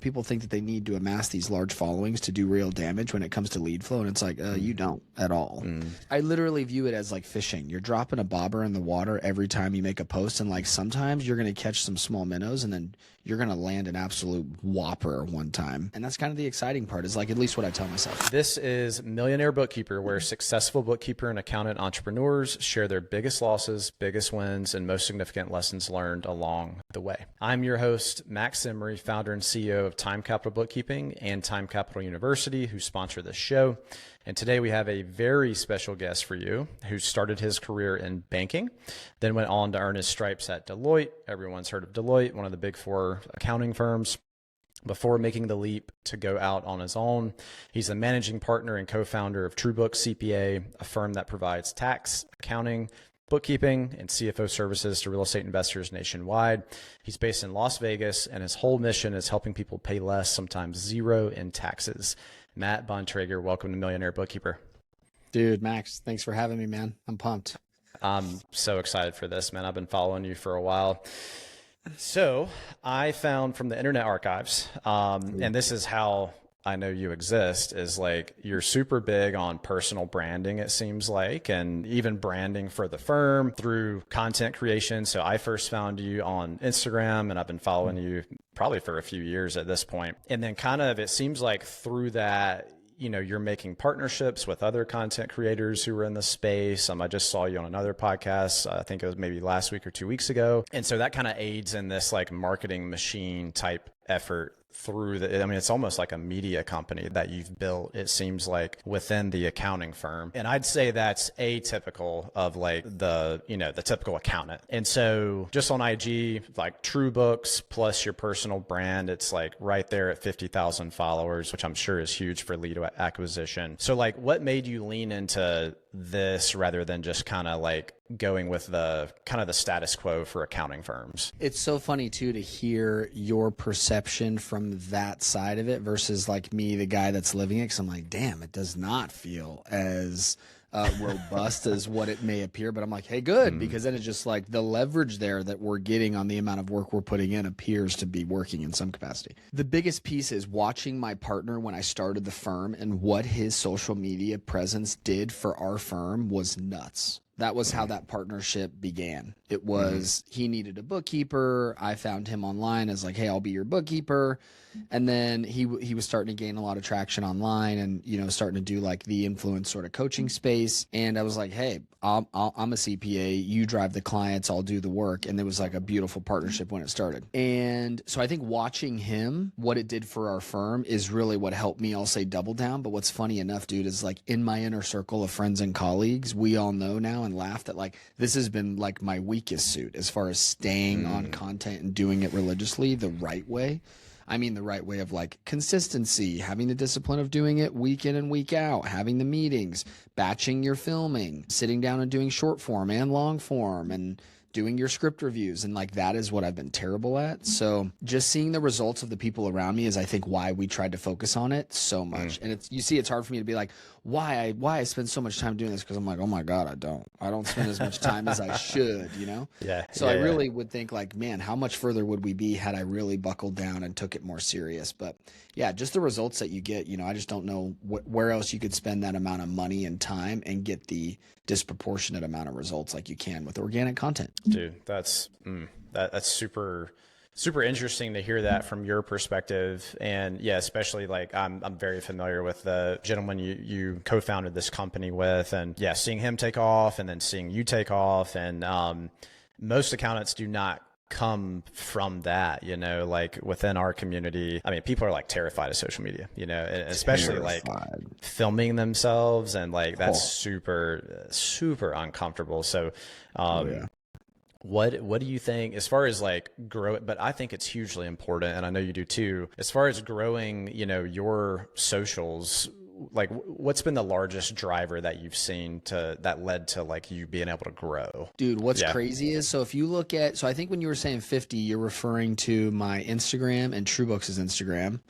People think that they need to amass these large followings to do real damage when it comes to lead flow, and it's like, you don't at all. I literally view it as like fishing. You're dropping a bobber in the water every time you make a post, and like sometimes you're going to catch some small minnows, and then you're going to land an absolute whopper one time. And that's kind of the exciting part, is like at least what I tell myself. This is Millionaire Bookkeeper, where successful bookkeeper and accountant entrepreneurs share their biggest losses, biggest wins, and most significant lessons learned along the way. I'm your host, Max Emory, founder and CEO of Time Capital Bookkeeping and Time Capital University, who sponsor this show. And today we have a very special guest for you who started his career in banking, then went on to earn his stripes at Deloitte. Everyone's heard of Deloitte, one of the big four accounting firms. Before making the leap to go out on his own, he's the managing partner and co-founder of TrueBooks CPA, a firm that provides tax, accounting, bookkeeping, and CFO services to real estate investors nationwide. He's based in Las Vegas, and his whole mission is helping people pay less, sometimes zero, in taxes. Matt Bontrager, welcome to Millionaire Bookkeeper. Dude, Max, thanks for having me, man. I'm pumped. I'm so excited for this, man. I've been following you for a while. So I found from the Internet Archives, and this is how I know you exist, is like you're super big on personal branding, it seems like, and even branding for the firm through content creation. So I first found you on Instagram, and I've been following you probably for a few years at this point. And then kind of, it seems like through that, you know, you're making partnerships with other content creators who are in the space. I just saw you on another podcast. I think it was maybe last week or 2 weeks ago. And so that kind of aids in this like marketing machine type effort through the, I mean, it's almost like a media company that you've built, it seems like, within the accounting firm. And I'd say that's atypical of like the, you know, the typical accountant. And so just on IG, like TrueBooks plus your personal brand, it's like right there at 50,000 followers, which I'm sure is huge for lead acquisition. So like what made you lean into this rather than just kind of like going with the kind of the status quo for accounting firms? It's so funny too to hear your perception from that side of it versus like me, the guy that's living it, because I'm like, damn, it does not feel as robust as what it may appear. But I'm like, hey, good, because then it's just like the leverage there that we're getting on the amount of work we're putting in appears to be working in some capacity. The biggest piece is watching my partner when I started the firm, and what his social media presence did for our firm was nuts. That was how that partnership began. It was, he needed a bookkeeper. I found him online as like, hey, I'll be your bookkeeper. And then he was starting to gain a lot of traction online, and, you know, starting to do like the influence sort of coaching space. And I was like, hey, I'm a CPA. You drive the clients. I'll do the work. And there was like a beautiful partnership when it started. And so I think watching him, what it did for our firm is really what helped me, I'll say, double down. But what's funny enough, dude, is like in my inner circle of friends and colleagues, we all know now and laugh that like this has been like my weakest suit as far as staying on content and doing it religiously the right way. I mean, the right way of like consistency, having the discipline of doing it week in and week out, having the meetings, batching your filming, sitting down and doing short form and long form, and doing your script reviews. And like, that is what I've been terrible at. So just seeing the results of the people around me is, I think, why we tried to focus on it so much. And it's, you see, it's hard for me to be like, why I spend so much time doing this, because I'm like, oh my God, I don't spend as much time as I should, you know? Yeah. So I really would think like, man, how much further would we be had I really buckled down and took it more serious? But yeah, just the results that you get, you know, I just don't know where else you could spend that amount of money and time and get the disproportionate amount of results like you can with organic content. Dude, that's super interesting to hear that from your perspective. And yeah, especially like I'm very familiar with the gentleman you co-founded this company with, and yeah, seeing him take off and then seeing you take off. And most accountants do not come from that, you know, like within our community. I mean, people are like terrified of social media, you know, and especially like filming themselves, and like that's super uncomfortable. So what do you think as far as like grow it? But I think it's hugely important, and I know you do too, as far as growing, you know, your socials. like what's been the largest driver that you've seen that led to like you being able to grow? Dude, what's crazy is, so if you look at, so I think when you were saying 50, you're referring to my Instagram and TrueBooks' Instagram.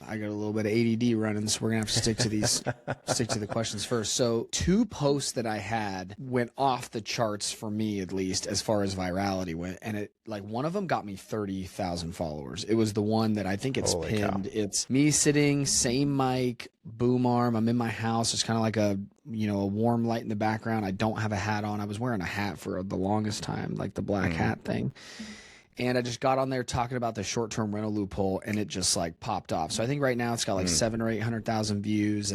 I got a little bit of ADD running, so we're gonna have to stick to these, stick to the questions first. So 2 posts that I had went off the charts for me, at least as far as virality went, and it, like, one of them got me 30,000 followers. It was the one that I think it's Holy pinned. cow. It's me sitting, same mic, boom arm. I'm in my house. It's kind of like a, you know, a warm light in the background. I don't have a hat on. I was wearing a hat for the longest time, like the black hat thing. And I just got on there talking about the short-term rental loophole, and it just like popped off. So I think right now it's got like 700,000 or 800,000 views.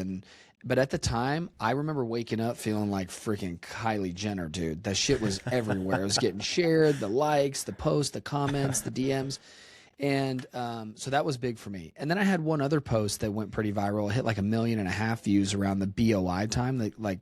But at the time, I remember waking up feeling like freaking Kylie Jenner, dude. That shit was everywhere. It was getting shared, the likes, the posts, the comments, the DMs. And so that was big for me. And then I had one other post that went pretty viral. It hit like 1.5 million views around the BOI time, like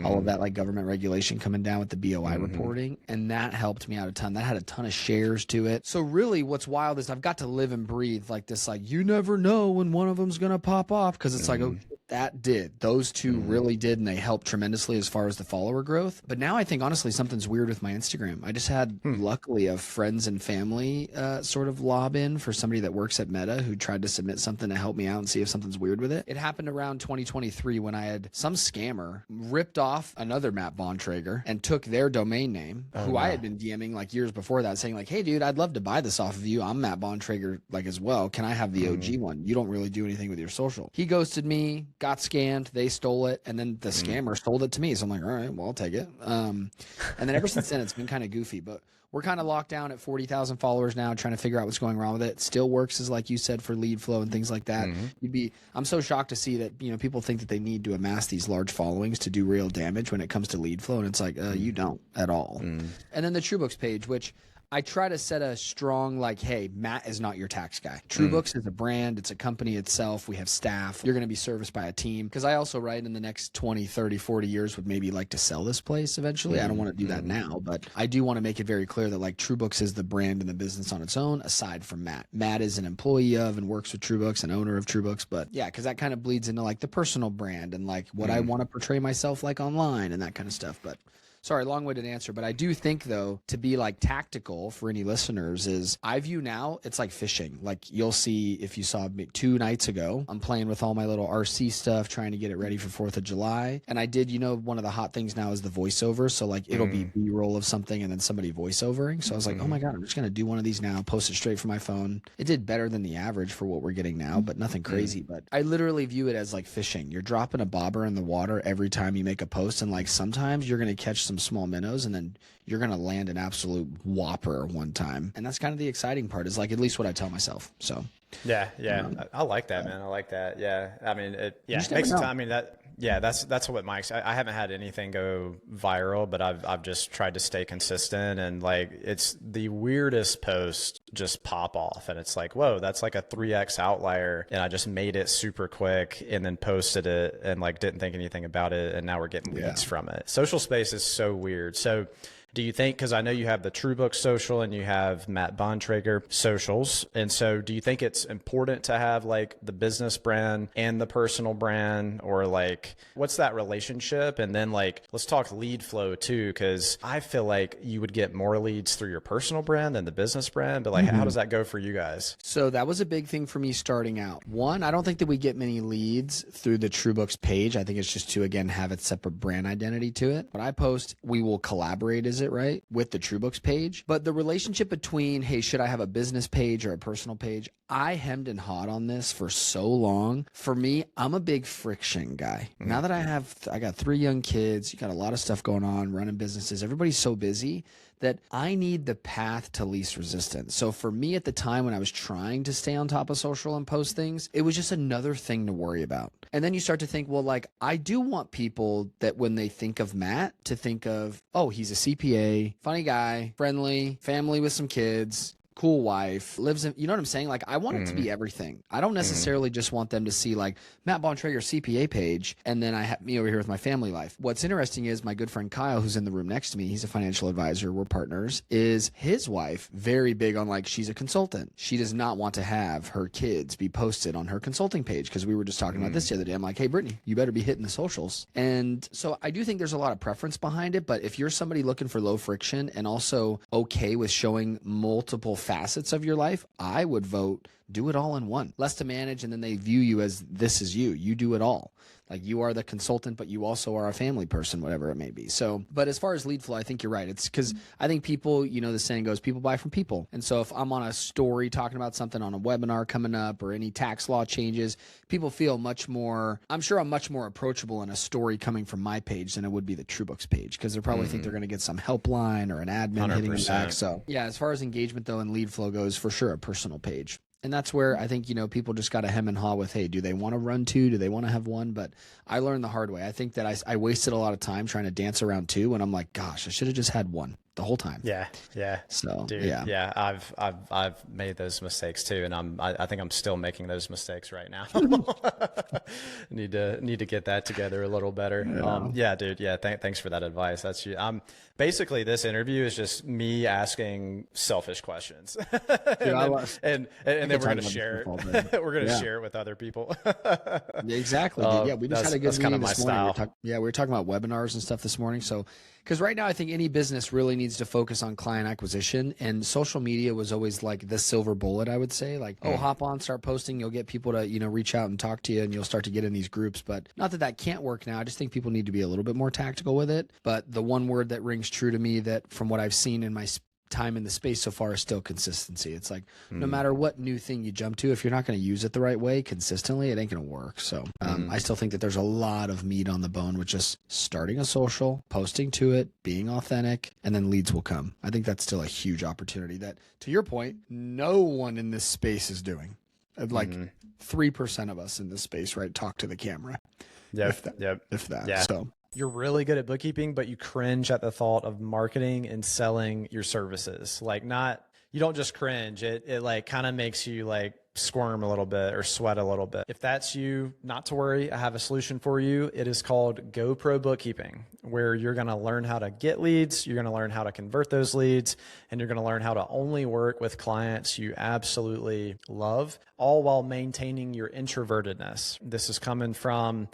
all of that like government regulation coming down with the BOI reporting. And that helped me out a ton. That had a ton of shares to it. So really what's wild is I've got to live and breathe like this, like you never know when one of them's going to pop off, because it's like, oh, that did. Those 2 really did, and they helped tremendously as far as the follower growth. But now I think, honestly, something's weird with my Instagram. I just had, luckily, a friends and family sort of lob in for somebody that works at Meta who tried to submit something to help me out and see if something's weird with it. It happened around 2023 when I had some scammer ripped off another Matt Bontrager and took their domain name, who I had been DMing like years before that, saying like, hey, dude, I'd love to buy this off of you. I'm Matt Bontrager like as well. Can I have the OG one? You don't really do anything with your social. He ghosted me, got scammed, they stole it, and then the scammer sold it to me. So I'm like, all right, well, I'll take it. And then ever since then, it's been kind of goofy, but we're kind of locked down at 40,000 followers now, trying to figure out what's going wrong with it. Still works, as like you said, for lead flow and things like that. I'm so shocked to see that, you know, people think that they need to amass these large followings to do real damage when it comes to lead flow, and it's like, you don't at all. And then the TrueBooks page, which I try to set a strong, like, hey, Matt is not your tax guy. TrueBooks is a brand. It's a company itself. We have staff. You're going to be serviced by a team. Because I also, right, in the next 20, 30, 40 years would maybe like to sell this place eventually. I don't want to do that now, but I do want to make it very clear that, like, TrueBooks is the brand and the business on its own, aside from Matt. Matt is an employee of and works with TrueBooks, an owner of TrueBooks. But yeah, because that kind of bleeds into, like, the personal brand and, like, what I want to portray myself like online and that kind of stuff. But sorry, long-winded answer, but I do think, though, to be like tactical for any listeners is I view now it's like fishing. Like you'll see, if you saw me 2 nights ago, I'm playing with all my little RC stuff, trying to get it ready for 4th of July. And I did, you know, one of the hot things now is the voiceover. So like it'll be B-roll of something and then somebody voiceovering. So I was like, oh my God, I'm just going to do one of these now, post it straight from my phone. It did better than the average for what we're getting now, but nothing crazy. But I literally view it as like fishing. You're dropping a bobber in the water every time you make a post. And like sometimes you're going to catch some small minnows and then you're going to land an absolute whopper one time. And that's kind of the exciting part, is like at least what I tell myself. So yeah. I like that, man. I like that. Yeah. I mean, it makes I mean, that's what Mike's, I haven't had anything go viral, but I've just tried to stay consistent, and like, it's the weirdest post just pop off. And it's like, whoa, that's like a 3X outlier. And I just made it super quick and then posted it and like, didn't think anything about it. And now we're getting leads from it. Social space is so weird. So do you think, because I know you have the TrueBooks social and you have Matt Bontrager socials, and so do you think it's important to have like the business brand and the personal brand, or like what's that relationship? And then like, let's talk lead flow too, because I feel like you would get more leads through your personal brand than the business brand, but like how does that go for you guys? So that was a big thing for me starting out. One, I don't think that we get many leads through the TrueBooks page. I think it's just to, again, have its separate brand identity to it. When I post, we will collaborate, is it right, with the TrueBooks page. But the relationship between, hey, should I have a business page or a personal page? I hemmed and hawed on this for so long. For me, I'm a big friction guy. Now that I got 3 young kids, you got a lot of stuff going on, running businesses. Everybody's so busy that I need the path to least resistance. So for me at the time when I was trying to stay on top of social and post things, it was just another thing to worry about. And then you start to think, well, like, I do want people that when they think of Matt to think of, oh, he's a CPA, funny guy, friendly, family with some kids, cool wife, lives in, you know what I'm saying? Like, I want it to be everything. I don't necessarily just want them to see like Matt Bontrager CPA page, and then I have me over here with my family life. What's interesting is my good friend Kyle, who's in the room next to me, he's a financial advisor, we're partners, is his wife very big on like, she's a consultant. She does not want to have her kids be posted on her consulting page, because we were just talking about this the other day. I'm like, hey, Brittany, you better be hitting the socials. And so I do think there's a lot of preference behind it, but if you're somebody looking for low friction and also okay with showing multiple facets of your life, I would vote do it all in one. Less to manage, and then they view you as this is you. You do it all. Like, you are the consultant, but you also are a family person, whatever it may be. So, but as far as lead flow, I think you're right. It's because I think people, you know, the saying goes, people buy from people. And so if I'm on a story talking about something on a webinar coming up or any tax law changes, people feel much more, I'm sure I'm much more approachable in a story coming from my page than it would be the TrueBooks page, because they probably think they're going to get some helpline or an admin hitting them back. So yeah, as far as engagement though and lead flow goes, for sure a personal page. And that's where I think, you know, people just got to hem and haw with, hey, do they want to run two? Do they want to have one? But I learned the hard way. I think that I wasted a lot of time trying to dance around two, and I'm like, gosh, I should have just had one the whole time. Yeah. So, dude, yeah. I've made those mistakes too, and I think I'm still making those mistakes right now. need to get that together a little better. Dude. Yeah. Thanks for that advice. That's you. Basically this interview is just me asking selfish questions, and then we're going to share it. We're going to share it with other people. Exactly. Dude. Yeah. We just had a good meeting this morning. We were talking about webinars and stuff this morning. So, because right now I think any business really needs to focus on client acquisition, and social media was always like the silver bullet, I would say. Like, hop on, start posting, you'll get people to, you know, reach out and talk to you, and you'll start to get in these groups. But not that that can't work now. I just think people need to be a little bit more tactical with it. But the one word that rings true to me, that from what I've seen in my time in the space so far, is still consistency. It's like no matter what new thing you jump to, if you're not going to use it the right way consistently, it ain't going to work. So I still think that there's a lot of meat on the bone with just starting a social, posting to it, being authentic, and then leads will come. I think that's still a huge opportunity that, to your point, no one in this space is doing. Like 3% of us in this space, right, talk to the camera. If that. Yeah. So you're really good at bookkeeping, but you cringe at the thought of marketing and selling your services. Like, you don't just cringe. It like kind of makes you like squirm a little bit or sweat a little bit. If that's you, not to worry. I have a solution for you. It is called GoPro Bookkeeping, where you're going to learn how to get leads. You're going to learn how to convert those leads, and you're going to learn how to only work with clients you absolutely love, all while maintaining your introvertedness. This is coming from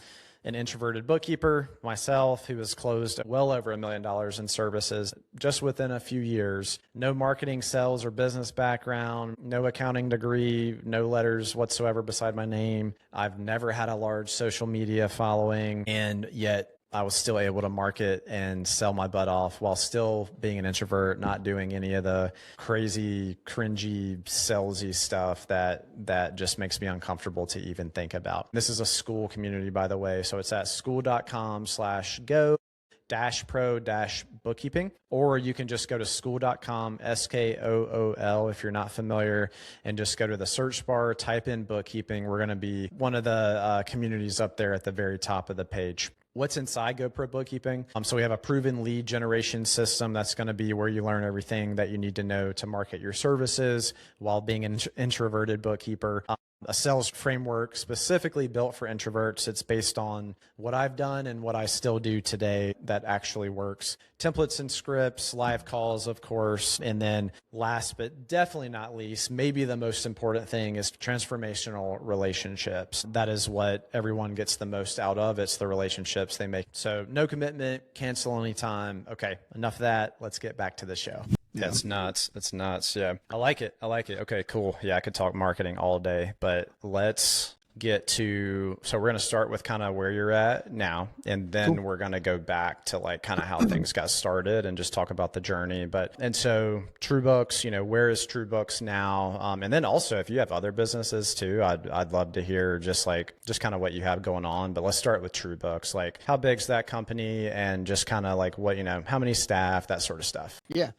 an introverted bookkeeper, myself, who has closed well over $1 million in services just within a few years. No marketing, sales, or business background, no accounting degree, no letters whatsoever beside my name. I've never had a large social media following, and yet I was still able to market and sell my butt off while still being an introvert, not doing any of the crazy, cringy, salesy stuff that just makes me uncomfortable to even think about. This is a school community, by the way. So it's at school.com/go-pro-bookkeeping, or you can just go to school.com, SKOOL, if you're not familiar, and just go to the search bar, type in bookkeeping. We're going to be one of the communities up there at the very top of the page. What's inside GoPro Bookkeeping? So we have a proven lead generation system. That's going to be where you learn everything that you need to know to market your services while being an introverted bookkeeper. A sales framework specifically built for introverts. It's based on what I've done and what I still do today that actually works. Templates and scripts, live calls, of course. And then last but definitely not least, maybe the most important thing is transformational relationships. That is what everyone gets the most out of. It's the relationships they make. So no commitment, cancel anytime. Okay, enough of that. Let's get back to the show. That's nuts. That's nuts. Yeah. I like it. Okay, cool. Yeah, I could talk marketing all day, but let's get to, so we're going to start with kind of where you're at now, and then we're going to go back to like kind of how things got started and just talk about the journey. And so TrueBooks, you know, where is TrueBooks now? And then also if you have other businesses too, I'd love to hear just kind of what you have going on, but let's start with TrueBooks. Like, how big's that company, and just kind of like what, you know, how many staff, that sort of stuff. Yeah.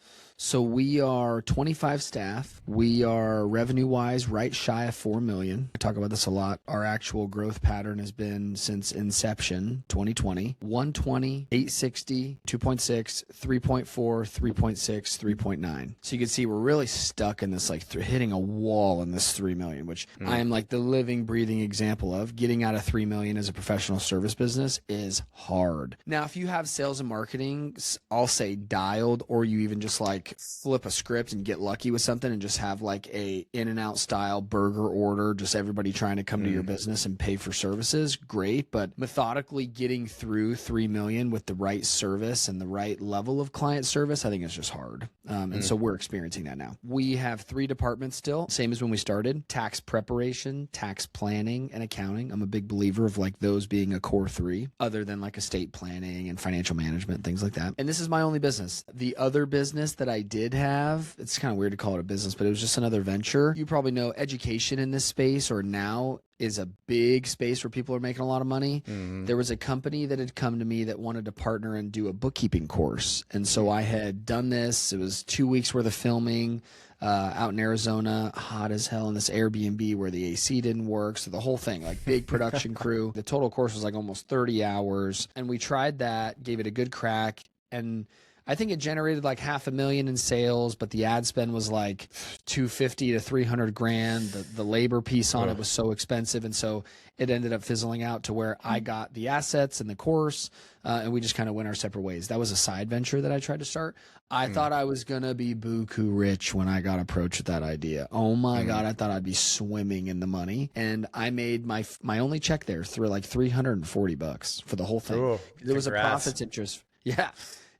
So we are 25 staff. We are revenue-wise right shy of 4 million. I talk about this a lot. Our actual growth pattern has been since inception, 2020, 120, 860, 2.6, 3.4, 3.6, 3.9. So you can see we're really stuck in this, like hitting a wall in this 3 million, which I am like the living, breathing example of. Getting out of 3 million as a professional service business is hard. Now, if you have sales and marketing, I'll say dialed, or you even just like flip a script and get lucky with something and just have like a In-N-Out style burger order, just everybody trying to come to your business and pay for services, great. But methodically getting through 3 million with the right service and the right level of client service, I think it's just hard. And so we're experiencing that now. We have 3 departments still, same as when we started: tax preparation, tax planning, and accounting. I'm a big believer of like those being a core 3, other than like estate planning and financial management, things like that. And this is my only business. The other business that I did have, it's kind of weird to call it a business, but it was just another venture. You probably know education in this space, or now, is a big space where people are making a lot of money. There was a company that had come to me that wanted to partner and do a bookkeeping course. And so I had done this. It was 2 weeks worth of filming out in Arizona, hot as hell, in this Airbnb where the AC didn't work. So the whole thing, like big production crew. The total course was like almost 30 hours. And we tried that, gave it a good crack. And I think it generated like $500,000 in sales, but the ad spend was like 250 to 300 grand. The labor piece on it was so expensive. And so it ended up fizzling out to where I got the assets and the course, and we just kind of went our separate ways. That was a side venture that I tried to start. I thought I was going to be buku rich when I got approached with that idea. Oh my God, I thought I'd be swimming in the money. And I made my only check there through like $340 for the whole thing. Ooh, there was a profits interest. Yeah.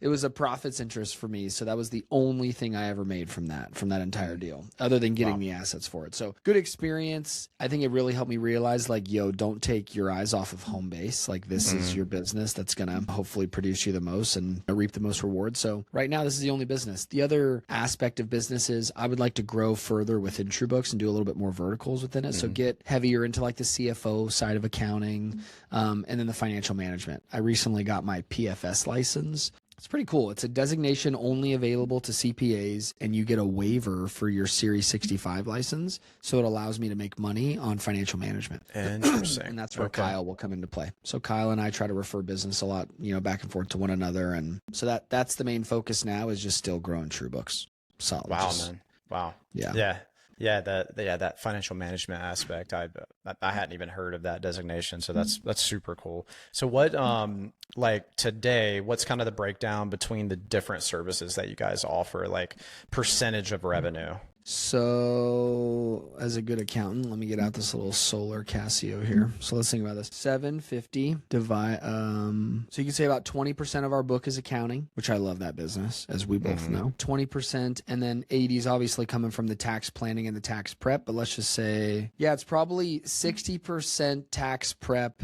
It was a profits interest for me. So that was the only thing I ever made from that entire deal, other than getting the assets for it. So good experience. I think it really helped me realize, like, yo, don't take your eyes off of home base. Like, this is your business that's going to hopefully produce you the most and reap the most reward. So right now, this is the only business. The other aspect of business is I would like to grow further within TrueBooks and do a little bit more verticals within it. So get heavier into like the CFO side of accounting, and then the financial management. I recently got my PFS license. It's pretty cool. It's a designation only available to CPAs, and you get a waiver for your Series 65 license. So it allows me to make money on financial management. Interesting. And that's where Kyle will come into play. So Kyle and I try to refer business a lot, back and forth to one another. And so that's the main focus now, is just still growing TrueBooks. Solid. Wow, man. Wow. Yeah. Yeah, that financial management aspect, I hadn't even heard of that designation, so that's super cool. So what, like today, what's kind of the breakdown between the different services that you guys offer, like percentage of revenue? So as a good accountant, let me get out this little solar Casio here. So let's think about this. 750 divide. So you can say about 20% of our book is accounting, which I love that business, as we both know. 20%, and then 80 is obviously coming from the tax planning and the tax prep. But let's just say, it's probably 60% tax prep,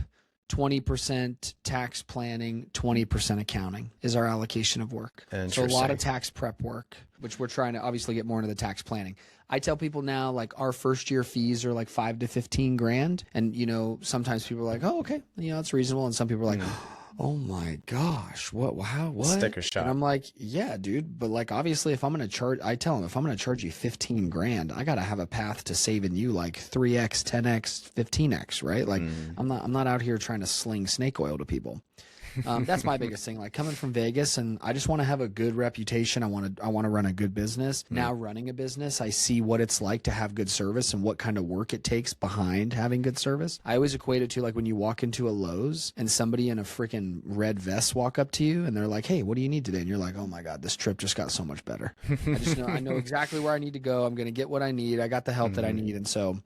20% tax planning, 20% accounting is our allocation of work. So a lot of tax prep work, which we're trying to obviously get more into the tax planning. I tell people now, like, our first year fees are like 5 to 15 grand. And, sometimes people are like, oh, okay, it's reasonable. And some people are like, oh my gosh, what? Sticker shock. And I'm like, yeah, dude. But like, obviously, if I'm going to charge, I tell them, if I'm going to charge you 15 grand, I got to have a path to saving you like 3X, 10X, 15X, right? Like, I'm not out here trying to sling snake oil to people. That's my biggest thing. Like, coming from Vegas, and I just want to have a good reputation. I want to run a good business. Now running a business, I see what it's like to have good service and what kind of work it takes behind having good service. I always equate it to like when you walk into a Lowe's and somebody in a freaking red vest walk up to you and they're like, hey, what do you need today? And you're like, oh my God, this trip just got so much better. I know exactly where I need to go. I'm going to get what I need. I got the help that I need. And so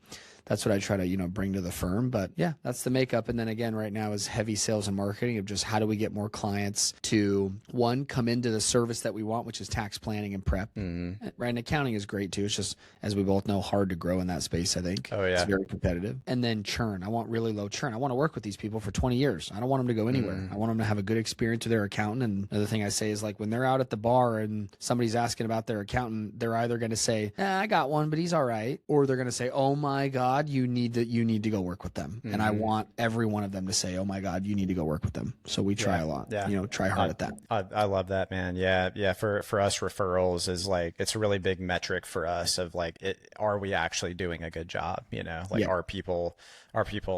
that's what I try to, bring to the firm. But yeah, that's the makeup. And then again, right now is heavy sales and marketing of just how do we get more clients to, one, come into the service that we want, which is tax planning and prep. Right. And accounting is great too. It's just, as we both know, hard to grow in that space, I think. Oh, yeah. It's very competitive. And then churn. I want really low churn. I want to work with these people for 20 years. I don't want them to go anywhere. I want them to have a good experience with their accountant. And another thing I say is, like, when they're out at the bar and somebody's asking about their accountant, they're either going to say, I got one, but he's all right. Or they're going to say, oh my God, God, you need to go work with them. And I want every one of them to say, oh my God, you need to go work with them. So we try a lot, try hard at that. I love that, man. Yeah. Yeah. For us, referrals is like, it's a really big metric for us of like, are we actually doing a good job? Like are people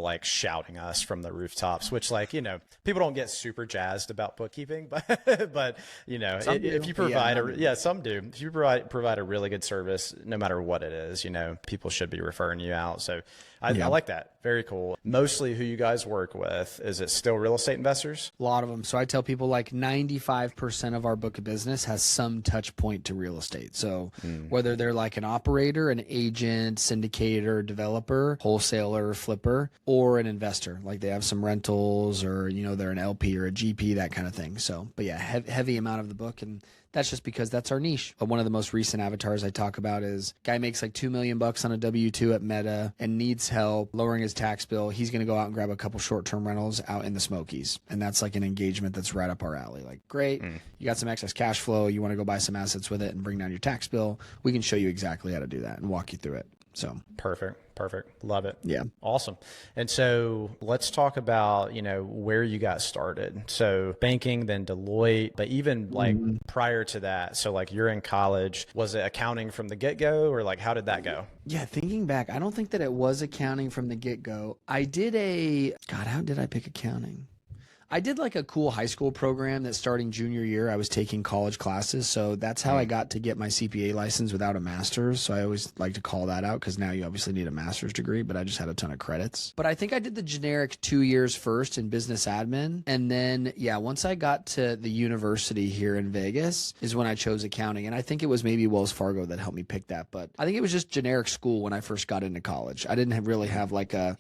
like shouting us from the rooftops, which like, people don't get super jazzed about bookkeeping, but if you provide some do, if you provide a really good service, no matter what it is, people should be referring you out. So I like that. Very cool. Mostly who you guys work with, is it still real estate investors? A lot of them. So I tell people like 95% of our book of business has some touch point to real estate. So whether they're like an operator, an agent, syndicator, developer, wholesaler, flipper, or an investor, like they have some rentals or, they're an LP or a GP, that kind of thing. So, but yeah, heavy amount of the book. And that's just because that's our niche. One of the most recent avatars I talk about is guy makes like $2 million on a W-2 at Meta and needs help lowering his tax bill. He's going to go out and grab a couple short-term rentals out in the Smokies. And that's like an engagement that's right up our alley. Like, great, you got some excess cash flow. You want to go buy some assets with it and bring down your tax bill. We can show you exactly how to do that and walk you through it. So perfect. Love it. Yeah. Awesome. And so let's talk about, where you got started. So banking, then Deloitte, but even like prior to that. So like you're in college, was it accounting from the get-go, or like, how did that go? Yeah. Thinking back, I don't think that it was accounting from the get-go. I did how did I pick accounting? I did like a cool high school program that starting junior year, I was taking college classes. So that's how I got to get my CPA license without a master's. So I always like to call that out because now you obviously need a master's degree, but I just had a ton of credits. But I think I did the generic 2 years first in business admin. And then, once I got to the university here in Vegas is when I chose accounting. And I think it was maybe Wells Fargo that helped me pick that. But I think it was just generic school when I first got into college. I didn't really have like a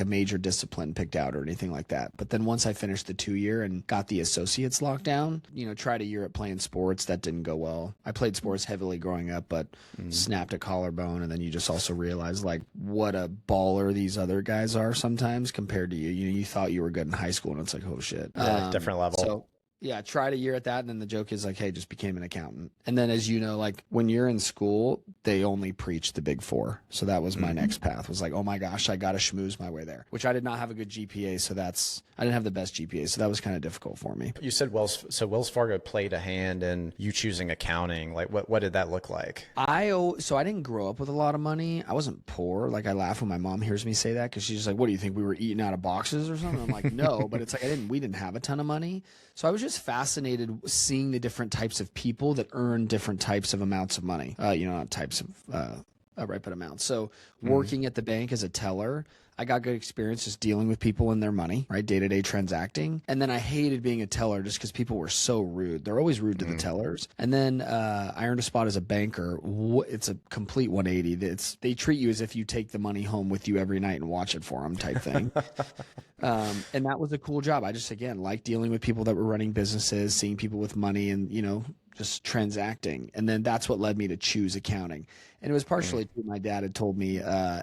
major discipline picked out or anything like that. But then once I finished the 2 year and got the associates locked down, tried a year at playing sports. That didn't go well. I played sports heavily growing up, but snapped a collarbone. And then you just also realize like what a baller these other guys are sometimes compared to you. You thought you were good in high school and it's like, oh shit. Different level. So yeah, tried a year at that. And then the joke is like, hey, just became an accountant. And then as you know, like when you're in school, they only preach the big four. So that was my next path, was like, oh my gosh, I got to schmooze my way there, which I did not have a good GPA. So I didn't have the best GPA. So that was kind of difficult for me. You said Wells Fargo played a hand in you choosing accounting. Like what did that look like? So I didn't grow up with a lot of money. I wasn't poor. Like I laugh when my mom hears me say that, because she's just like, what do you think, we were eating out of boxes or something? I'm like, no, but it's like we didn't have a ton of money. So I was just fascinated seeing the different types of people that earn different types of amounts of money. Not types of right, but amounts. So working at the bank as a teller, I got good experience just dealing with people and their money, right? Day-to-day transacting. And then I hated being a teller just because people were so rude. They're always rude to the tellers. And then I earned a spot as a banker. It's a complete 180. They treat you as if you take the money home with you every night and watch it for them type thing. And that was a cool job. I just, again, liked dealing with people that were running businesses, seeing people with money and, just transacting. And then that's what led me to choose accounting. And it was partially my dad had told me,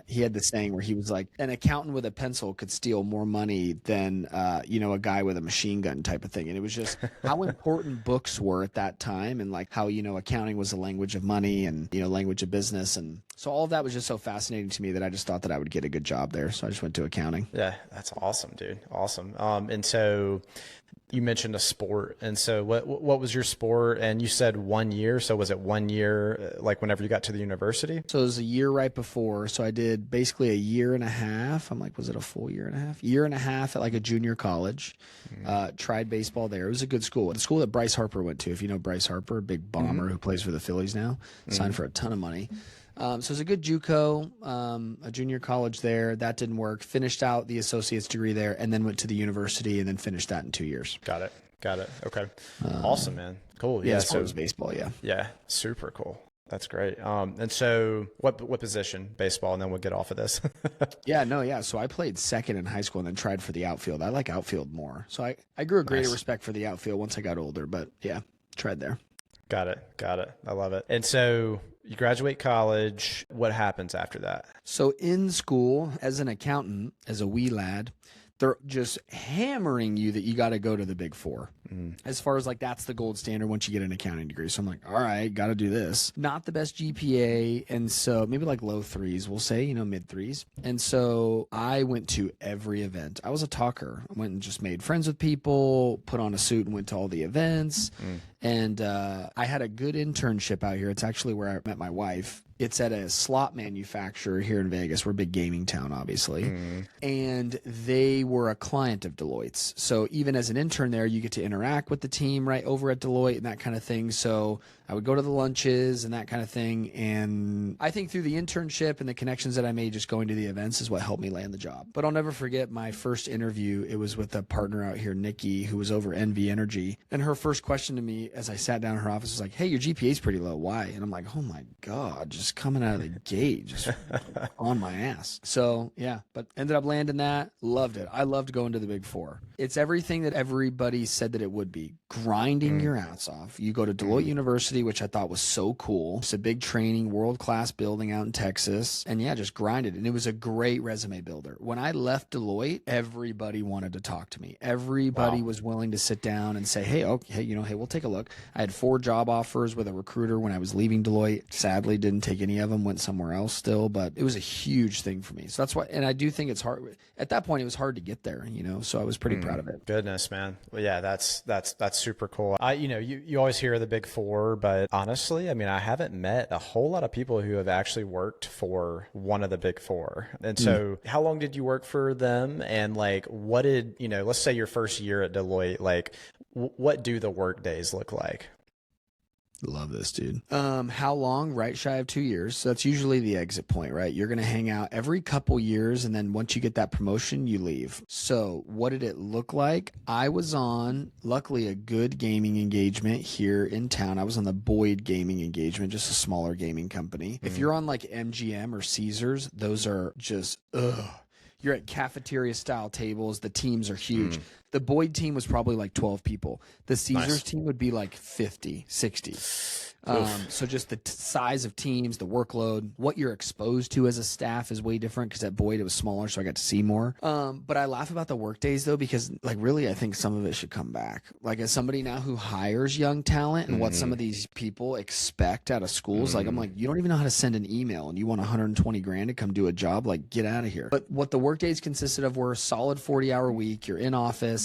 he had this saying where he was like, an accountant with a pencil could steal more money than, a guy with a machine gun type of thing. And it was just how important books were at that time, and like how, accounting was the language of money and, language of business. And so all of that was just so fascinating to me that I just thought that I would get a good job there. So I just went to accounting. Yeah, that's awesome, dude. Awesome. And so you mentioned a sport. And so what was your sport? And you said 1 year. So was it 1 year, like whenever you got to the university? So it was a year right before. So I did basically a year and a half. I'm like, was it a full year and a half? Year and a half at like a junior college. Tried baseball there. It was a good school. The school that Bryce Harper went to. If you know Bryce Harper, big bomber who plays for the Phillies now, signed for a ton of money. So it was a good JUCO, a junior college there. That didn't work. Finished out the associate's degree there, and then went to the university and then finished that in 2 years. Got it. Okay. Awesome, man. Cool. Yeah. So it was baseball. Yeah. Yeah. Super cool. That's great. And so what position? Baseball, and then we'll get off of this. Yeah. So I played second in high school and then tried for the outfield. I like outfield more. So I grew a greater respect for the outfield once I got older, but yeah, tried there. Got it. I love it. And so you graduate college. What happens after that? So in school, as an accountant, as a wee lad, they're just hammering you that you got to go to the Big Four. As far as like, that's the gold standard once you get an accounting degree. So I'm like, all right, got to do this. Not the best GPA. And so maybe like low threes, we'll say, mid threes. And so I went to every event. I was a talker. I went and just made friends with people, put on a suit and went to all the events. And I had a good internship out here. It's actually where I met my wife. It's at a slot manufacturer here in Vegas. We're a big gaming town, obviously. And they were a client of Deloitte's. So even as an intern there, you get to interact with the team right over at Deloitte and that kind of thing. So I would go to the lunches and that kind of thing. And I think through the internship and the connections that I made just going to the events is what helped me land the job. But I'll never forget my first interview. It was with a partner out here, Nikki, who was over NV Energy. And her first question to me as I sat down in her office was like, hey, your GPA is pretty low. Why? And I'm like, oh my God, just coming out of the gate, just on my ass. So yeah, but ended up landing that. Loved it. I loved going to the Big Four. It's everything that everybody said that it would be. Grinding your ass off. You go to Deloitte University, which I thought was so cool. It's a big training, world-class building out in Texas. And yeah, just grinded. And it was a great resume builder. When I left Deloitte, everybody wanted to talk to me. Everybody was willing to sit down and say, hey, okay, hey, we'll take a look. I had 4 job offers with a recruiter when I was leaving Deloitte. Sadly, didn't take any of them, went somewhere else still, but it was a huge thing for me. So that's why, and I do think it's hard. At that point, it was hard to get there, so I was pretty proud of it. Goodness, man. Well, yeah, that's super cool. You always hear the Big Four, but honestly, I mean, I haven't met a whole lot of people who have actually worked for one of the Big Four. And so how long did you work for them? And like, what did, let's say your first year at Deloitte, like what do the work days look like? Love this, dude. How long? Right shy of 2 years. So that's usually the exit point, right? You're going to hang out every couple years, and then once you get that promotion, you leave. So what did it look like? I was on, luckily, a good gaming engagement here in town. I was on the Boyd gaming engagement, just a smaller gaming company. If you're on like MGM or Caesars, those are just, You're at cafeteria style tables. The teams are huge. The Boyd team was probably like 12 people. The Caesars team would be like 50, 60. So just the size of teams, the workload, what you're exposed to as a staff is way different because at Boyd it was smaller, so I got to see more. But I laugh about the work days though, because like really I think some of it should come back. Like as somebody now who hires young talent and what some of these people expect out of schools, like I'm like, you don't even know how to send an email and you want 120 grand to come do a job, like get out of here. But what the work days consisted of were a solid 40-hour week. You're in office.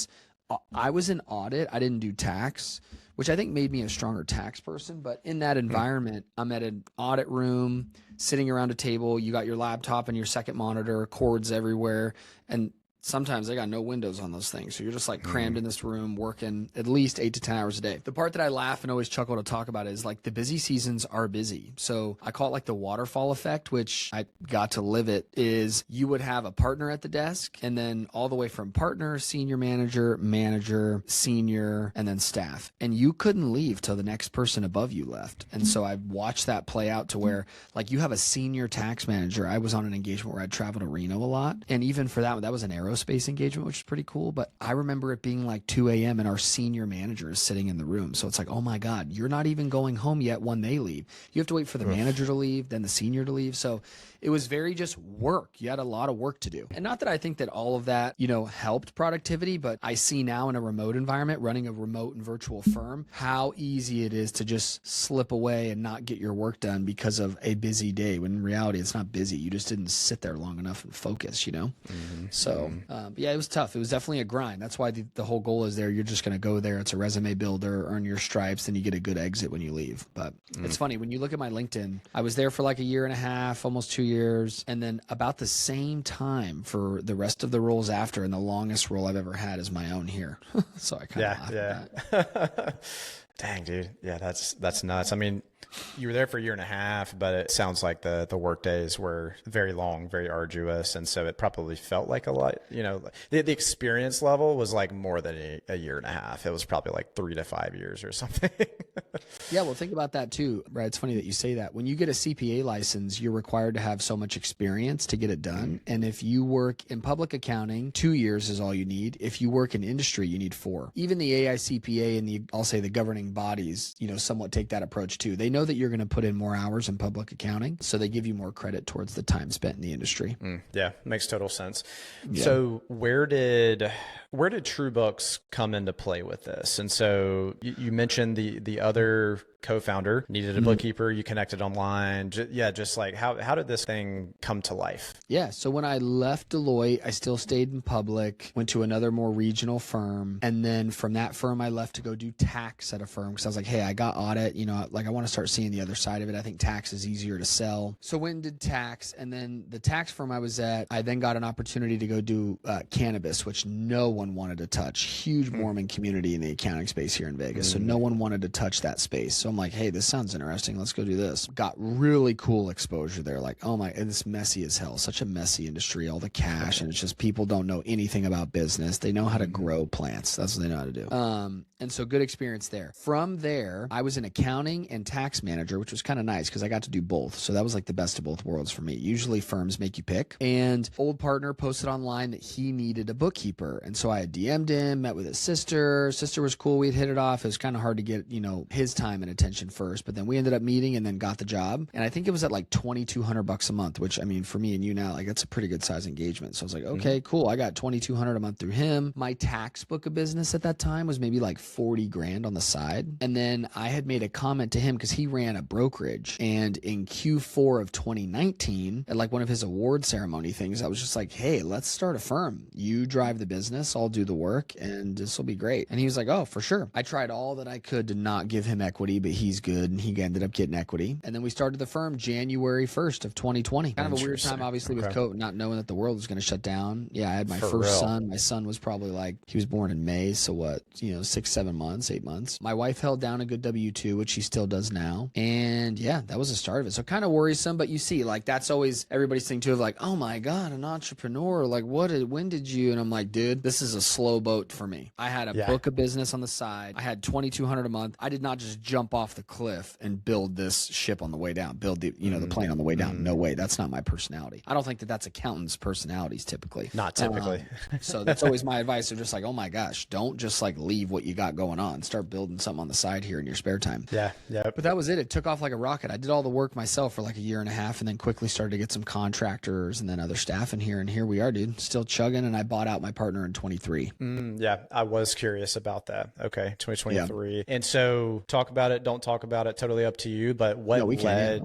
I was in audit. I didn't do tax, which I think made me a stronger tax person. But in that environment, I'm at an audit room, sitting around a table. You got your laptop and your second monitor, cords everywhere. And sometimes they got no windows on those things. So you're just like crammed in this room working at least 8 to 10 hours a day. The part that I laugh and always chuckle to talk about is like the busy seasons are busy. So I call it like the waterfall effect, which I got to live it, is you would have a partner at the desk and then all the way from partner, senior manager, senior, and then staff. And you couldn't leave till the next person above you left. And so I watched that play out to where like you have a senior tax manager. I was on an engagement where I'd travel to Reno a lot. And even for that was an aerospace engagement, which is pretty cool. But I remember it being like 2 a.m. and our senior manager is sitting in the room. So it's like, oh my God, you're not even going home yet when they leave. You have to wait for the manager to leave, then the senior to leave. So it was very just work. You had a lot of work to do. And not that I think that all of that, helped productivity, but I see now in a remote environment, running a remote and virtual firm, how easy it is to just slip away and not get your work done because of a busy day. When in reality, it's not busy. You just didn't sit there long enough and focus, So, yeah, it was tough. It was definitely a grind. That's why the whole goal is there. You're just going to go there. It's a resume builder, earn your stripes, then you get a good exit when you leave. But it's funny. When you look at my LinkedIn, I was there for like a year and a half, almost 2 years. And then about the same time for the rest of the roles after, and the longest role I've ever had is my own here. So I kind of laugh at that. Dang, dude. Yeah, that's nuts. I mean, you were there for a year and a half, but it sounds like the work days were very long, very arduous. And so it probably felt like a lot, the experience level was like more than a year and a half. It was probably like 3 to 5 years or something. Yeah. Well, think about that too, right? It's funny that you say that. When you get a CPA license, you're required to have so much experience to get it done. And if you work in public accounting, 2 years is all you need. If you work in industry, you need 4. Even the AICPA and I'll say the governing bodies, somewhat take that approach too. They they know that you're going to put in more hours in public accounting, so they give you more credit towards the time spent in the industry. Yeah, makes total sense. Yeah. So where did TrueBooks come into play with this? And so you mentioned the other co-founder needed a bookkeeper. You connected online. Just like how did this thing come to life? Yeah. So when I left Deloitte, I still stayed in public, went to another more regional firm. And then from that firm, I left to go do tax at a firm because I was like, hey, I got audit, like I want to start seeing the other side of it. I think tax is easier to sell. So went and did tax. And then the tax firm I was at, I then got an opportunity to go do cannabis, which no one wanted to touch. Huge Mormon community in the accounting space here in Vegas. So no one wanted to touch that space. So I'm like, hey, this sounds interesting. Let's go do this. Got really cool exposure there. Like, oh my, it's messy as hell. Such a messy industry, all the cash. And it's just people don't know anything about business. They know how to grow plants. That's what they know how to do. And so good experience there. From there, I was an accounting and tax manager, which was kind of nice because I got to do both. So that was like the best of both worlds for me. Usually firms make you pick. And old partner posted online that he needed a bookkeeper. And so I had DM'd him, met with his sister. Sister was cool. We'd hit it off. It was kind of hard to get, his time and attention first, but then we ended up meeting and then got the job. And I think it was at like $2,200 a month, which I mean, for me and you now, like that's a pretty good size engagement. So I was like, okay, cool. I got $2,200 a month through him. My tax book of business at that time was maybe like 40 grand on the side. And then I had made a comment to him because he ran a brokerage. And in Q4 of 2019, at like one of his award ceremony things, I was just like, hey, let's start a firm. You drive the business, I'll do the work, and this will be great. And he was like, oh, for sure. I tried all that I could to not give him equity, but he's good. And he ended up getting equity. And then we started the firm January 1st of 2020. Kind of a weird time, obviously, with COVID, not knowing that the world was going to shut down. Yeah, I had my first son. My son was probably he was born in May. So what, 6, 7 months, 8 months. My wife held down a good W-2, which she still does now. And yeah, that was the start of it. So kind of worrisome, but you see, like that's always everybody's thing too of like, oh my God, an entrepreneur. Like when did you? And I'm like, dude, this is a slow boat for me. I had a book of business on the side. I had $2,200 a month. I did not just jump off the cliff and build this ship on the way down, build the, the plane on the way down. No way. That's not my personality. I don't think that that's accountants' personalities typically. Not typically. So that's always my advice. They're just like, oh my gosh, don't just like leave what you got going on. Start building something on the side here in your spare time. Yeah. But that was it. It took off like a rocket. I did all the work myself for like a year and a half and then quickly started to get some contractors and then other staff in here. And here we are, dude, still chugging. And I bought out my partner in 23. Yeah. I was curious about that. Okay. 2023. Yeah. And so talk about it. Don't talk about it. Totally up to you. But what led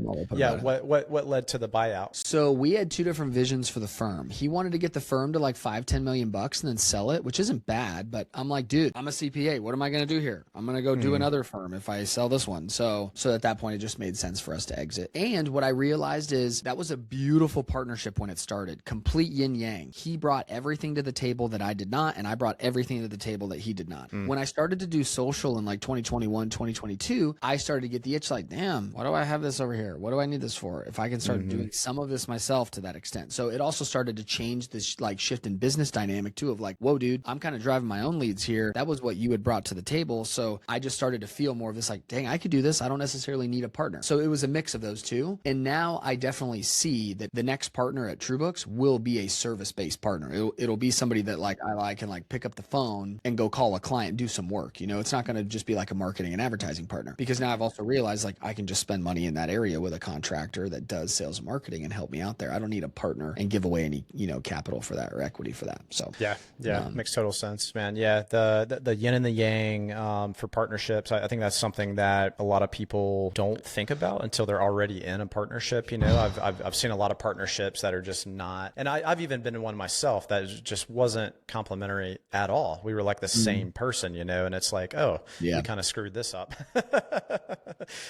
to the buyout? So we had two different visions for the firm. He wanted to get the firm to like $5-10 million and then sell it, which isn't bad, but I'm like, dude, I'm a CPA. What am I going to do here? I'm going to go do another firm if I sell this one. So at that point, it just made sense for us to exit. And what I realized is that was a beautiful partnership when it started. Complete yin yang. He brought everything to the table that I did not, and I brought everything to the table that he did not. When I started to do social in like 2021, 2022, I started to get the itch like, damn, why do I have this over here? What do I need this for? If I can start doing some of this myself to that extent. So it also started to change this like shift in business dynamic too of like, whoa, dude, I'm kind of driving my own leads here. That was what you had brought to the table. So I just started to feel more of this like, dang, I could do this. I don't necessarily need a partner. So it was a mix of those two. And now I definitely see that the next partner at TrueBooks will be a service-based partner. It'll be somebody that like I can like pick up the phone and go call a client and do some work. It's not going to just be like a marketing and advertising partner, because now I've also realized like I can just spend money in that area with a contractor that does sales and marketing and help me out there. I don't need a partner and give away any, capital for that or equity for that. So yeah, makes total sense, man. Yeah. The yin and the yang for partnerships. I think that's something that a lot of people don't think about until they're already in a partnership. I've seen a lot of partnerships that are just not, and I've even been in one myself that just wasn't complimentary at all. We were like the same person, and it's like, oh, you kind of screwed this up.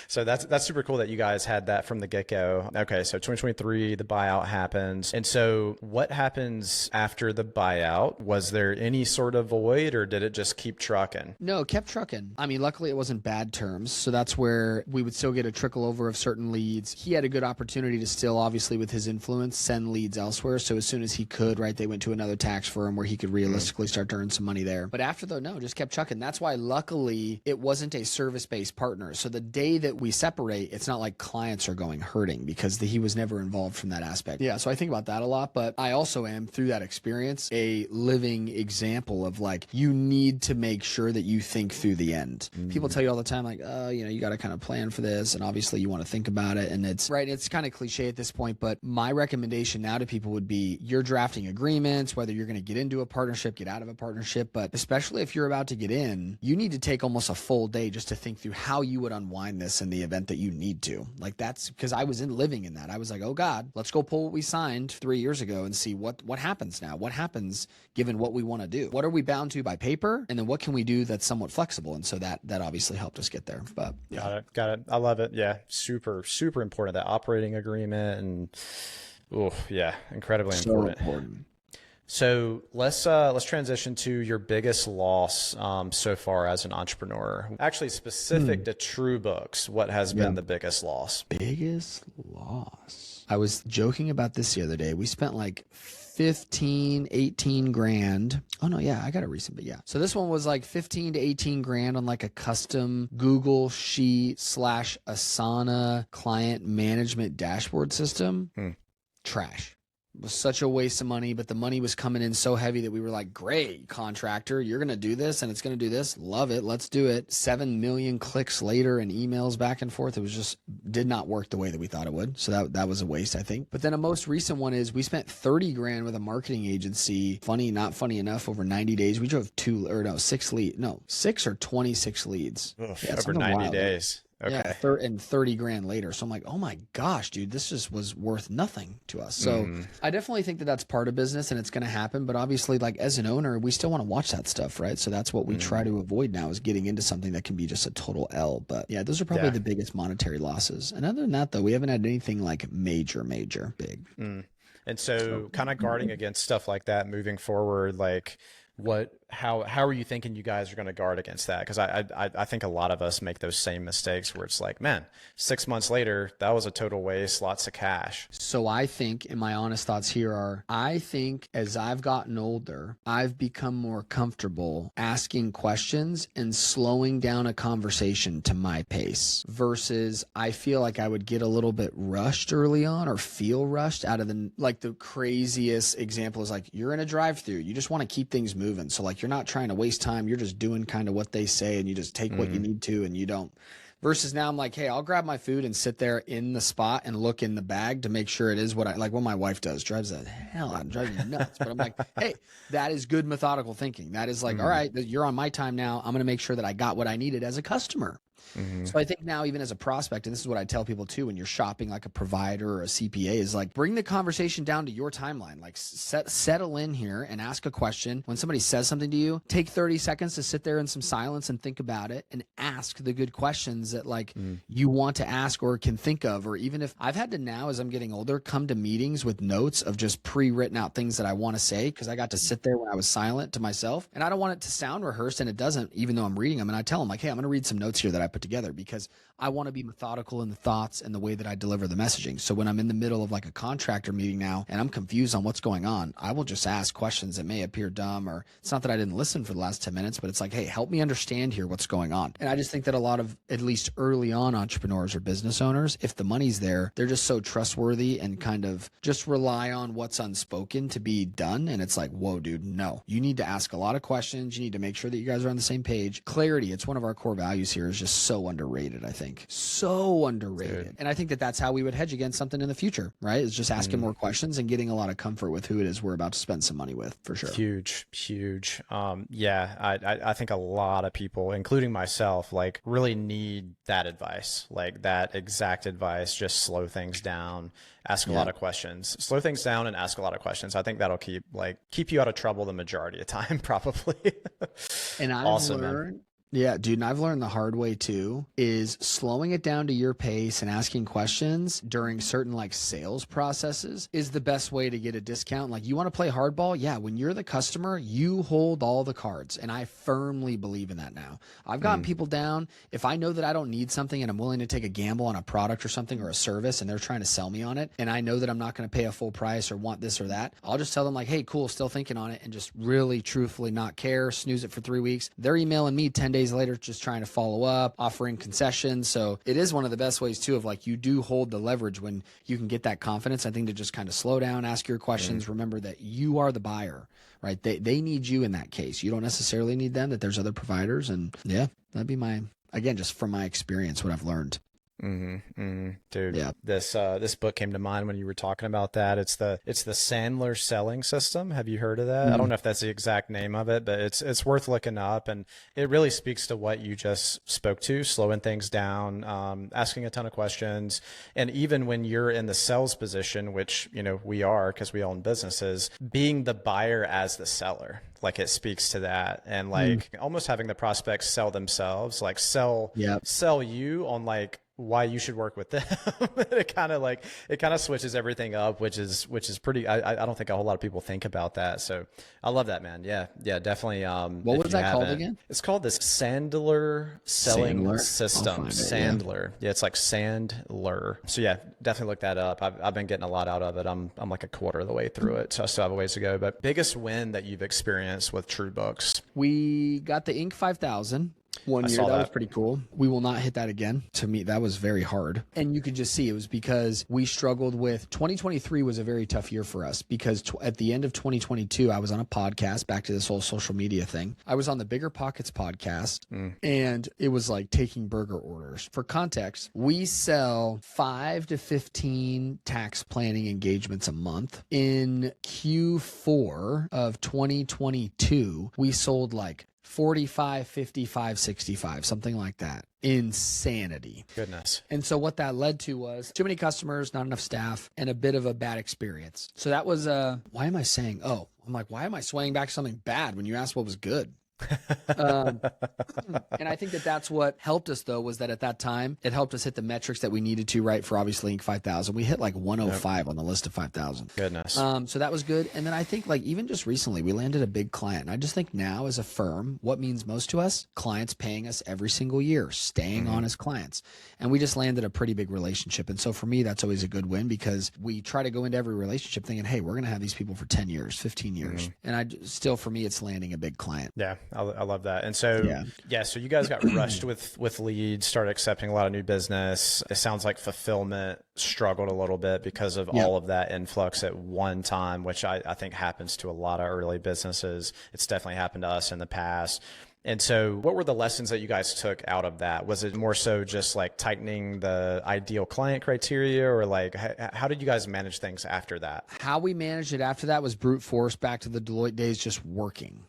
So that's super cool that you guys had that from the get-go. Okay. So 2023, the buyout happens. And so what happens after the buyout? Was there any sort of void, or did it just keep trucking? No, it kept trucking. I mean, luckily it wasn't bad terms. So that's where we would still get a trickle over of certain leads. He had a good opportunity to still, obviously with his influence, send leads elsewhere. So as soon as he could, right, they went to another tax firm where he could realistically start to earn some money there. But after though, no, just kept chucking. That's why luckily it wasn't a service-based partners. So the day that we separate, it's not like clients are going hurting because he was never involved from that aspect. Yeah, so I think about that a lot, but I also am, through that experience, a living example of like, you need to make sure that you think through the end. People tell you all the time, like, you got to kind of plan for this, and obviously you want to think about it, and it's right. It's kind of cliche at this point, but my recommendation now to people would be, you're drafting agreements, whether you're going to get into a partnership, get out of a partnership, but especially if you're about to get in, you need to take almost a full day just to think through how you would unwind this in the event that you need to. Like, that's because I was living in that. I was like, oh God, let's go pull what we signed 3 years ago and see what happens now. What happens given what we want to do? What are we bound to by paper? And then what can we do that's somewhat flexible? And so that obviously helped us get there. But yeah. Got it. I love it. Yeah. Super important, that operating agreement, and incredibly important. So let's transition to your biggest loss so far as an entrepreneur. Actually, specific to TrueBooks, what has been the biggest loss? Biggest loss. I was joking about this the other day. We spent like 15, 18 grand. Oh no, yeah, I got a recent, but yeah. So this one was like 15 to 18 grand on like a custom Google Sheet / Asana client management dashboard system. Trash. It was such a waste of money, but the money was coming in so heavy that we were like, great, contractor, you're going to do this and it's going to do this. Love it. Let's do it. 7 million clicks later and emails back and forth. It was just, did not work the way that we thought it would. So that was a waste, I think. But then a most recent one is we spent 30 grand with a marketing agency. Funny, not funny enough, over 90 days. We drove 6 or 26 leads. Over 90 days. Okay. Yeah, and 30 grand later. So I'm like, oh my gosh, dude, this just was worth nothing to us. So I definitely think that that's part of business and it's going to happen. But obviously, like as an owner, we still want to watch that stuff, right? So that's what we try to avoid now, is getting into something that can be just a total L. But yeah, those are probably the biggest monetary losses. And other than that, though, we haven't had anything like major big. And so kind of guarding against stuff like that moving forward, like how are you thinking you guys are going to guard against that? Because I think a lot of us make those same mistakes where it's like, man, 6 months later, that was a total waste, lots of cash. So I think, and my honest thoughts here are, I think as I've gotten older, I've become more comfortable asking questions and slowing down a conversation to my pace, versus I feel like I would get a little bit rushed early on, or feel rushed out of the craziest example is like, you're in a drive-through, you just want to keep things moving. So like, you're not trying to waste time. You're just doing kind of what they say, and you just take what you need to, and you don't. Versus now I'm like, hey, I'll grab my food and sit there in the spot and look in the bag to make sure it is what I like. What my wife does, drives the hell out, drives me nuts. But I'm like, hey, that is good methodical thinking. That is like, all right, you're on my time now. I'm going to make sure that I got what I needed as a customer. So I think now, even as a prospect, and this is what I tell people too, when you're shopping like a provider or a CPA, is like, bring the conversation down to your timeline. Like settle in here and ask a question. When somebody says something to you, take 30 seconds to sit there in some silence and think about it, and ask the good questions that like you want to ask or can think of. Or even if I've had to now, as I'm getting older, come to meetings with notes of just pre-written out things that I want to say, because I got to sit there when I was silent to myself, and I don't want it to sound rehearsed, and it doesn't, even though I'm reading them. And I tell them like, hey, I'm going to read some notes here that I put together, because I want to be methodical in the thoughts and the way that I deliver the messaging. So when I'm in the middle of like a contractor meeting now and I'm confused on what's going on, I will just ask questions that may appear dumb, or it's not that I didn't listen for the last 10 minutes, but it's like, hey, help me understand here what's going on. And I just think that a lot of, at least early on, entrepreneurs or business owners, if the money's there, they're just so trustworthy and kind of just rely on what's unspoken to be done. And it's like, whoa, dude, no, you need to ask a lot of questions. You need to make sure that you guys are on the same page. Clarity, it's one of our core values here, is just so underrated, I think. So underrated. Dude. And I think that that's how we would hedge against something in the future, right? Is just asking more questions and getting a lot of comfort with who it is we're about to spend some money with, for sure. Huge. I think a lot of people, including myself, like really need that advice, like that exact advice. Just slow things down, ask a lot of questions, slow things down and ask a lot of questions. I think that'll keep you out of trouble the majority of time, probably. And I've learned, yeah, dude, and I've learned the hard way too, is slowing it down to your pace and asking questions during certain like sales processes is the best way to get a discount. Like, you want to play hardball? Yeah, when you're the customer, you hold all the cards. And I firmly believe in that now. I've gotten people down. If I know that I don't need something and I'm willing to take a gamble on a product or something or a service, and they're trying to sell me on it, and I know that I'm not going to pay a full price or want this or that, I'll just tell them like, hey, cool, still thinking on it, and just really truthfully not care, snooze it for 3 weeks. They're emailing me 10 days days later, just trying to follow up, offering concessions. So it is one of the best ways too of like, you do hold the leverage when you can get that confidence, I think, to just kind of slow down, ask your questions, remember that you are the buyer, right? They need you in that case. You don't necessarily need them, that there's other providers. And yeah, that'd be again, just from my experience, what I've learned. Dude, yeah. This book came to mind when you were talking about that. It's the Sandler selling system. Have you heard of that? I don't know if that's the exact name of it, but it's worth looking up, and it really speaks to what you just spoke to: slowing things down, asking a ton of questions, and even when you're in the sales position, which we are because we own businesses, being the buyer as the seller. Like, it speaks to that, and like almost having the prospects sell themselves, like sell you on like why you should work with them. It kind of switches everything up, which is pretty, I don't think a whole lot of people think about that. So I love that, man. Yeah, definitely. What was that called again? It's called this Sandler selling system. Sandler. Yeah, it's like Sandler. So yeah, definitely look that up. I've been getting a lot out of it. I'm like a quarter of the way through it, so I still have a ways to go. But biggest win that you've experienced with TrueBooks? We got the Inc. 5000 one year. That was pretty cool. We will not hit that again. To me, that was very hard. And you could just see it was because we struggled with 2023 was a very tough year for us because at the end of 2022, I was on a podcast, back to this whole social media thing. I was on the Bigger Pockets podcast and it was like taking burger orders. For context, we sell 5 to 15 tax planning engagements a month. In Q4 of 2022, we sold like 45, 55, 65, something like that. Insanity. Goodness. And so what that led to was too many customers, not enough staff, and a bit of a bad experience. So that was why am I saying, why am I swaying back to something bad when you asked what was good? And I think that's what helped us, though, was that at that time it helped us hit the metrics that we needed to, right, for obviously Inc. 5000. We hit like 105 on the list of 5,000. Goodness. So that was good. And then I think like even just recently we landed a big client, and I just think now as a firm, what means most to us, clients paying us every single year, staying on as clients, and we just landed a pretty big relationship. And so for me, that's always a good win because we try to go into every relationship thinking, hey, we're going to have these people for 10 years, 15 years. And still, for me, it's landing a big client. Yeah. I love that. And so, so you guys got rushed with leads, started accepting a lot of new business. It sounds like fulfillment struggled a little bit because of all of that influx at one time, which I think happens to a lot of early businesses. It's definitely happened to us in the past. And so what were the lessons that you guys took out of that? Was it more so just like tightening the ideal client criteria, or like how did you guys manage things after that? How we managed it after that was brute force, back to the Deloitte days, just working,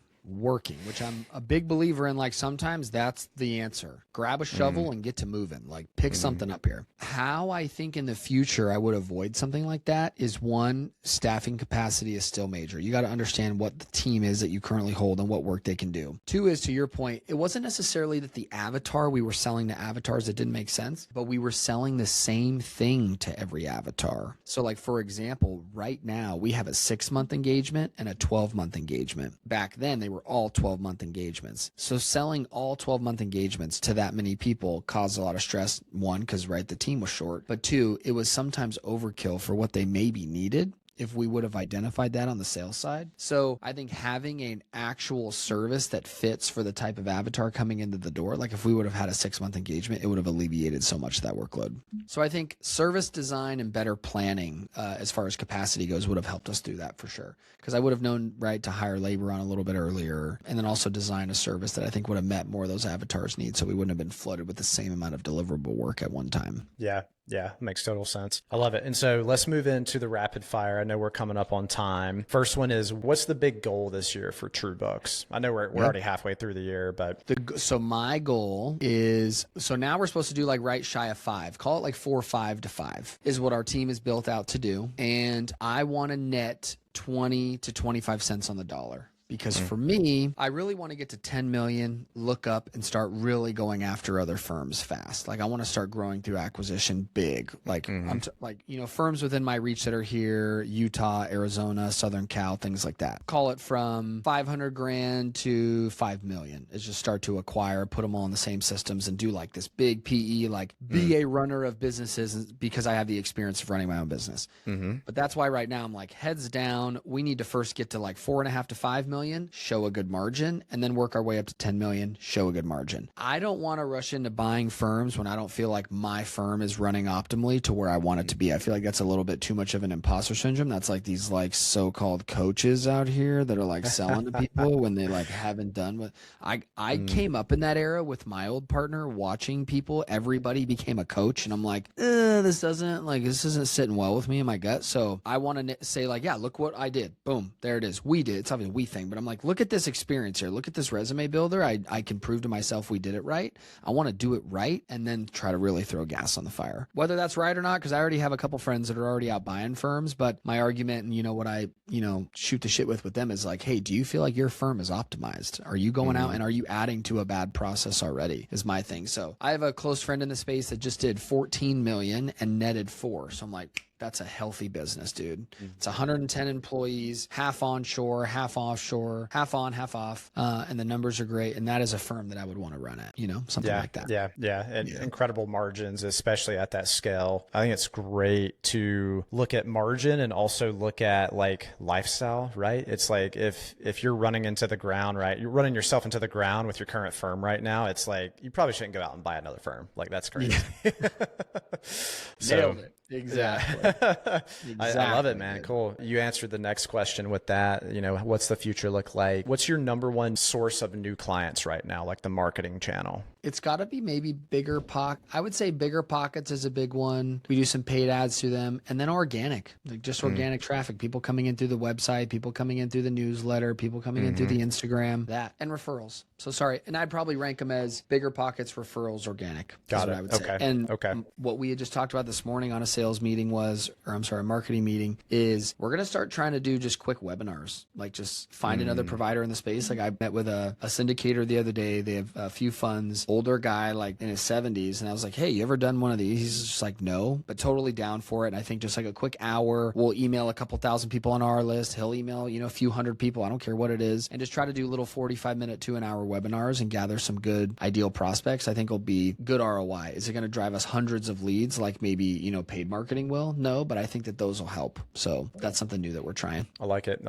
which I'm a big believer in. Like, sometimes that's the answer. Grab a shovel and get to moving, like pick something up here. How I think in the future I would avoid something like that is, one, staffing capacity is still major. You got to understand what the team is that you currently hold and what work they can do. Two is, to your point, it wasn't necessarily that the avatar, we were selling to avatars that didn't make sense, but we were selling the same thing to every avatar. So like, for example, right now we have a 6-month engagement and a 12-month engagement. Back then they were all 12-month engagements. So selling all 12-month engagements to that many people caused a lot of stress. One, because the team was short, but two, it was sometimes overkill for what they maybe needed if we would have identified that on the sales side. So I think having an actual service that fits for the type of avatar coming into the door, like if we would have had a 6-month engagement, it would have alleviated so much of that workload. So I think service design and better planning as far as capacity goes would have helped us do that for sure. Because I would have known, right, to hire labor on a little bit earlier, and then also design a service that I think would have met more of those avatars' needs, so we wouldn't have been flooded with the same amount of deliverable work at one time. Yeah, makes total sense. I love it. And so let's move into the rapid fire. I know we're coming up on time. First one is, what's the big goal this year for TrueBooks? I know we're already halfway through the year, but so my goal is, so now we're supposed to do like right shy of 5, call it like 4, 5 to 5 is what our team is built out to do. And I want to net 20 to 25 cents on the dollar. Because for me, I really want to get to 10 million, look up and start really going after other firms fast. Like, I want to start growing through acquisition big. Like, firms within my reach that are here, Utah, Arizona, Southern Cal, things like that. Call it from 500 grand to 5 million. Is just start to acquire, put them all in the same systems and do like this big PE, like be a runner of businesses, because I have the experience of running my own business. But that's why right now I'm like, heads down. We need to first get to like 4.5 to 5 million. million, show a good margin, and then work our way up to 10 million, show a good margin. I don't want to rush into buying firms when I don't feel like my firm is running optimally to where I want it to be. I feel like that's a little bit too much of an imposter syndrome. That's like these like so-called coaches out here that are like selling to people when they like haven't done what I came up in that era with my old partner, watching people, everybody became a coach, and I'm like, this isn't sitting well with me in my gut. So I want to say like, yeah, look what I did. Boom, there it is. We did. It's obviously a we thing, but I'm like, look at this experience here. Look at this resume builder. I can prove to myself we did it right. I want to do it right and then try to really throw gas on the fire. Whether that's right or not, because I already have a couple friends that are already out buying firms, but my argument and what I, shoot the shit with them is like, hey, do you feel like your firm is optimized? Are you going out and are you adding to a bad process already is my thing. So I have a close friend in the space that just did 14 million and netted 4. So I'm like, that's a healthy business, dude. It's 110 employees, half onshore, half offshore, half on, half off. And the numbers are great. And that is a firm that I would want to run at, something like that. Yeah. And incredible margins, especially at that scale. I think it's great to look at margin and also look at like lifestyle, right? It's like if you're running into the ground, right? You're running yourself into the ground with your current firm right now. It's like, you probably shouldn't go out and buy another firm. Like that's crazy. Yeah. Nailed it. Exactly. I love it, man. Cool. You answered the next question with that. What's the future look like? What's your number one source of new clients right now, like the marketing channel? It's got to be maybe bigger I would say bigger pockets is a big one. We do some paid ads to them, and then organic, like just organic traffic, people coming in through the website, people coming in through the newsletter, people coming in through the Instagram, and referrals. So sorry. And I'd probably rank them as bigger pockets, referrals, organic. Got it. What I would say. And what we had just talked about this morning on a sales meeting a marketing meeting is we're going to start trying to do just quick webinars, like just find another provider in the space. Like I met with a syndicator the other day. They have a few funds, older guy, like in his 70s. And I was like, hey, you ever done one of these? He's just like, no, but totally down for it. And I think just like a quick hour, we'll email a couple thousand people on our list. He'll email, a few hundred people. I don't care what it is. And just try to do little 45-minute to an hour webinars and gather some good ideal prospects. I think will be good ROI. Is it going to drive us hundreds of leads like maybe, paid marketing will? No, but I think that those will help. So that's something new that we're trying. I like it.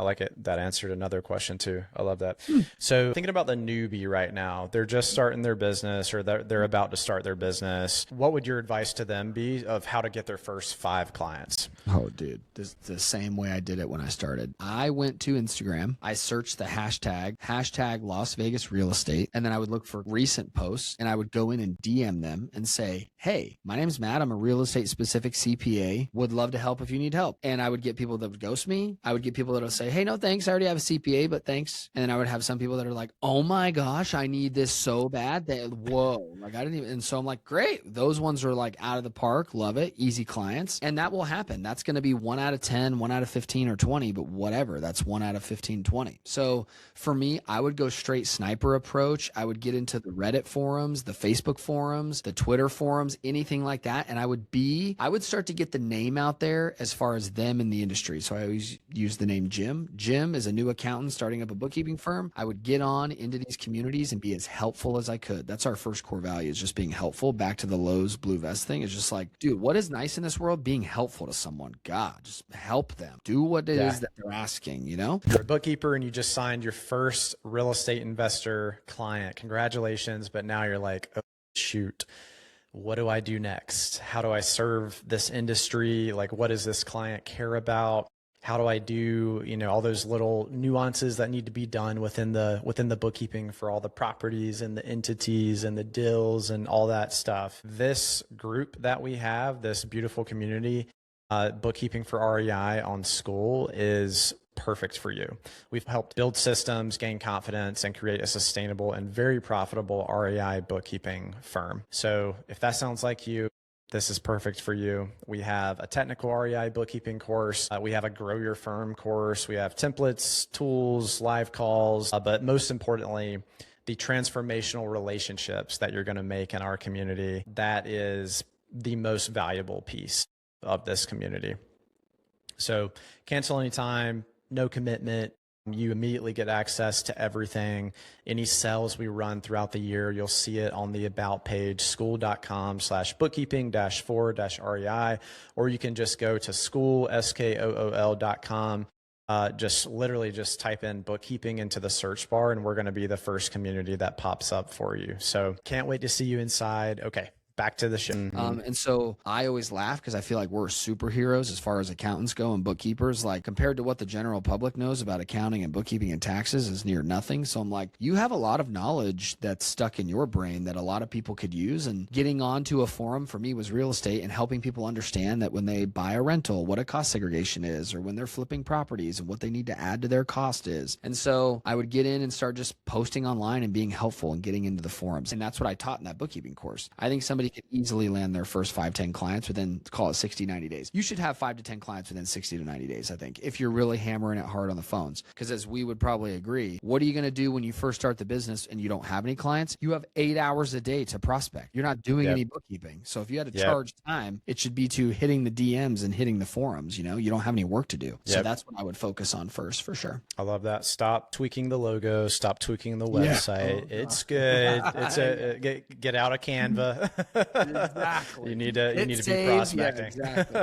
That answered another question too. I love that. So thinking about the newbie right now, they're just starting their business or they're about to start their business. What would your advice to them be of how to get their first 5 clients? Oh, dude, this is the same way I did it when I started. I went to Instagram. I searched the hashtag Las Vegas real estate. And then I would look for recent posts and I would go in and DM them and say, hey, my name's Matt. I'm a real estate specific CPA. Would love to help if you need help. And I would get people that would ghost me. I would get people that would say, hey, no, thanks. I already have a CPA, but thanks. And then I would have some people that are like, oh my gosh, I need this so bad that, whoa, like I didn't even. And so I'm like, great. Those ones are like out of the park. Love it. Easy clients. And that will happen. That's going to be 1 out of 10, 1 out of 15 or 20, but whatever. That's 1 out of 15, 20. So for me, I would go straight sniper approach. I would get into the Reddit forums, the Facebook forums, the Twitter forums, anything like that. And I would start to get the name out there as far as them in the industry. So I always use the name Jim. Jim is a new accountant starting up a bookkeeping firm. I would get on into these communities and be as helpful as I could. That's our first core value, is just being helpful. Back to the Lowe's blue vest thing. It's just like, dude, what is nice in this world? Being helpful to someone. God, just help them. Do what it is that they're asking, You're a bookkeeper and you just signed your first real estate investor client. Congratulations. But now you're like, oh, shoot. What do I do next? How do I serve this industry? Like, what does this client care about? How do I do, all those little nuances that need to be done within the bookkeeping for all the properties and the entities and the deals and all that stuff? This group that we have, this beautiful community, Bookkeeping for REI on School, is perfect for you. We've helped build systems, gain confidence, and create a sustainable and very profitable REI bookkeeping firm. So if that sounds like you, this is perfect for you. We have a technical REI bookkeeping course. We have a grow your firm course. We have templates, tools, live calls, but most importantly, the transformational relationships that you're going to make in our community. That is the most valuable piece of this community. So cancel anytime, no commitment. You immediately get access to everything. Any sales we run throughout the year, you'll see it on the About page, school.com/bookkeeping-for-REI, or you can just go to school.com just literally just type in bookkeeping into the search bar, and we're going to be the first community that pops up for you. So can't wait to see you inside. Okay. Back to the show. And so I always laugh because I feel like we're superheroes as far as accountants go and bookkeepers. Like compared to what the general public knows about accounting and bookkeeping and taxes is near nothing. So I'm like, you have a lot of knowledge that's stuck in your brain that a lot of people could use. And getting onto a forum for me was real estate and helping people understand that when they buy a rental, what a cost segregation is, or when they're flipping properties and what they need to add to their cost is. And so I would get in and start just posting online and being helpful and getting into the forums. And that's what I taught in that bookkeeping course. I think somebody could easily land their first 5-10 clients within, call it 60-90 days. You should have 5 to 10 clients within 60 to 90 days, I think, if you're really hammering it hard on the phones. Because as we would probably agree, what are you going to do when you first start the business and you don't have any clients? You have 8 hours a day to prospect. You're not doing any bookkeeping. So if you had to charge time, it should be to hitting the DMs and hitting the forums. You know, you don't have any work to do. So that's what I would focus on first, for sure. I love that. Stop tweaking the logo. Stop tweaking the website. It's good. It's get out of Canva. Exactly. You need to be prospecting. Yeah, exactly.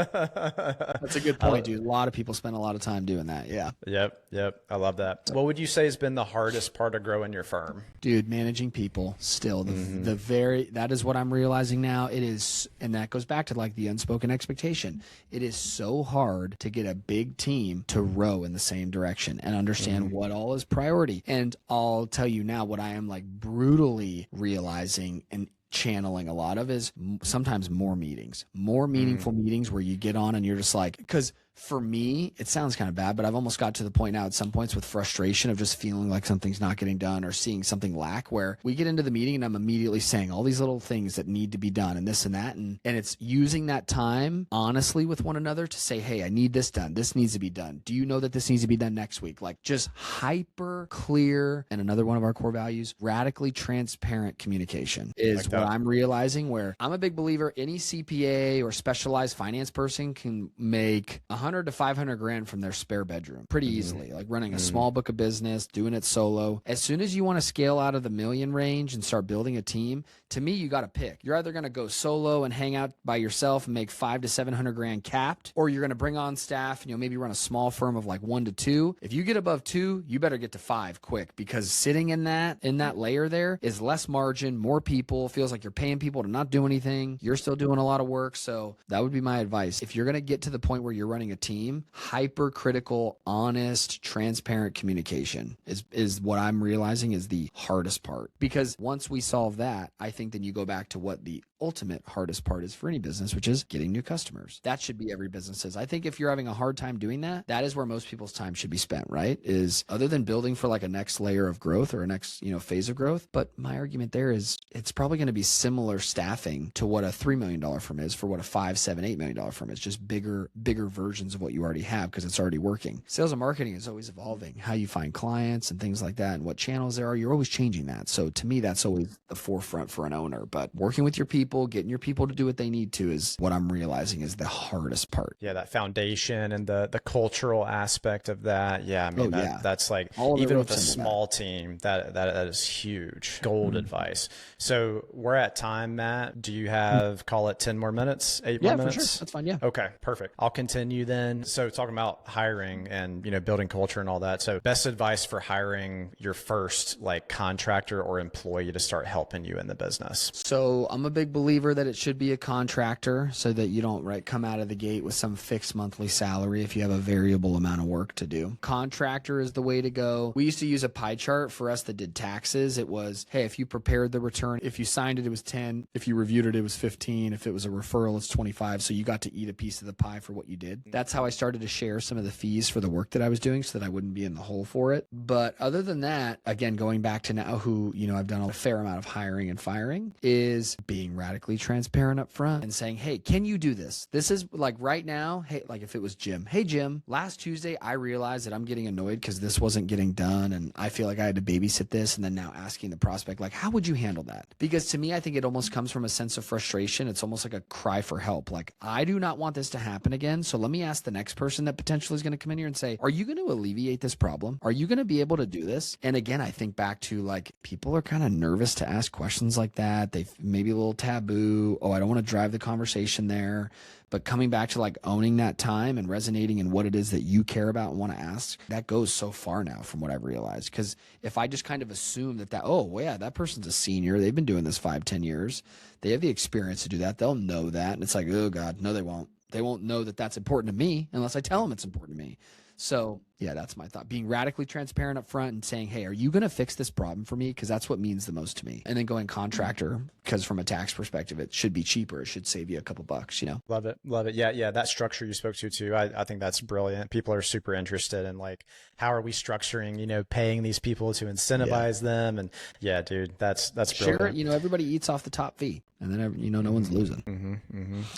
That's a good point, dude. A lot of people spend a lot of time doing that. Yeah. Yep. I love that. What would you say has been the hardest part of growing your firm? Dude, managing people still. That is what I'm realizing now. It is, and that goes back to like the unspoken expectation. It is so hard to get a big team to row in the same direction and understand what all is priority. And I'll tell you now what I am like brutally realizing and channeling a lot of is sometimes more meaningful meetings where you get on and you're just like, because for me, it sounds kind of bad, but I've almost got to the point now at some points with frustration of just feeling like something's not getting done or seeing something lack, where we get into the meeting and I'm immediately saying all these little things that need to be done and this and that. And it's using that time honestly with one another to say, hey, I need this done. This needs to be done. Do you know that this needs to be done next week? Like just hyper clear. And another one of our core values, radically transparent communication is what I'm realizing, where I'm a big believer any CPA or specialized finance person can make 100 to 500 grand from their spare bedroom pretty easily, like running a small book of business, doing it solo. As soon as you want to scale out of the million range and start building a team, to me, you got to pick. You're either going to go solo and hang out by yourself and make 500 to 700 grand capped, or you're going to bring on staff and you'll maybe run a small firm of like 1 to 2. If you get above 2, you better get to 5 quick, because sitting in that layer there is less margin, more people, feels like you're paying people to not do anything. You're still doing a lot of work. So that would be my advice. If you're going to get to the point where you're running a team, hypercritical, honest, transparent communication is what I'm realizing is the hardest part. Because once we solve that, I think then you go back to what the ultimate hardest part is for any business, which is getting new customers. That should be every business's. I think if you're having a hard time doing that, that is where most people's time should be spent, right? Is other than building for like a next layer of growth or a next, phase of growth. But my argument there is it's probably going to be similar staffing to what a $3 million firm is for what a $5, $7, $8 million firm is, just bigger versions of what you already have because it's already working. Sales and marketing is always evolving. How you find clients and things like that and what channels there are, you're always changing that. So to me, that's always the forefront for an owner. But working with your people, getting your people to do what they need to is what I'm realizing is the hardest part. Yeah, that foundation and the cultural aspect of that. Yeah, I mean, that's like, even with a small team, that is huge. Gold advice. So we're at time, Matt. Do you have, call it 10 more minutes, 8 more minutes? Yeah, for sure. That's fine, yeah. Okay, perfect. I'll continue then. So talking about hiring and, building culture and all that. So best advice for hiring your first like contractor or employee to start helping you in the business. So I'm a big believer that it should be a contractor so that you don't come out of the gate with some fixed monthly salary if you have a variable amount of work to do. Contractor is the way to go. We used to use a pie chart for us that did taxes. It was, hey, if you prepared the return, if you signed it, it was 10. If you reviewed it, it was 15. If it was a referral, it's 25. So you got to eat a piece of the pie for what you did. That's how I started to share some of the fees for the work that I was doing so that I wouldn't be in the hole for it. But other than that, again, going back to now who, I've done a fair amount of hiring and firing, is being radically transparent up front and saying, hey, can you do this? This is like right now, hey, like if it was Jim, hey, Jim, last Tuesday, I realized that I'm getting annoyed because this wasn't getting done and I feel like I had to babysit this. And then now asking the prospect, like, how would you handle that? Because to me, I think it almost comes from a sense of frustration. It's almost like a cry for help. Like, I do not want this to happen again. So let me ask the next person that potentially is going to come in here and say, are you going to alleviate this problem? Are you going to be able to do this? And again, I think back to like, people are kind of nervous to ask questions like that. They maybe a little taboo. Oh, I don't want to drive the conversation there. But coming back to like owning that time and resonating in what it is that you care about and want to ask, that goes so far now from what I've realized. Because if I just kind of assume oh, well, yeah, that person's a senior, they've been doing this 5-10 years, they have the experience to do that, they'll know that. And it's like, oh God, no, they won't. They won't know that that's important to me unless I tell them it's important to me. So yeah, that's my thought. Being radically transparent up front and saying, hey, are you going to fix this problem for me? Because that's what means the most to me. And then going contractor, because from a tax perspective, it should be cheaper. It should save you a couple bucks, you know? Love it. Love it. Yeah. Yeah. That structure you spoke to too. I think that's brilliant. People are super interested in like, how are we structuring, you know, paying these people to incentivize them? And yeah, dude, that's brilliant. Sure. You know, everybody eats off the top fee and then, you know, no one's losing.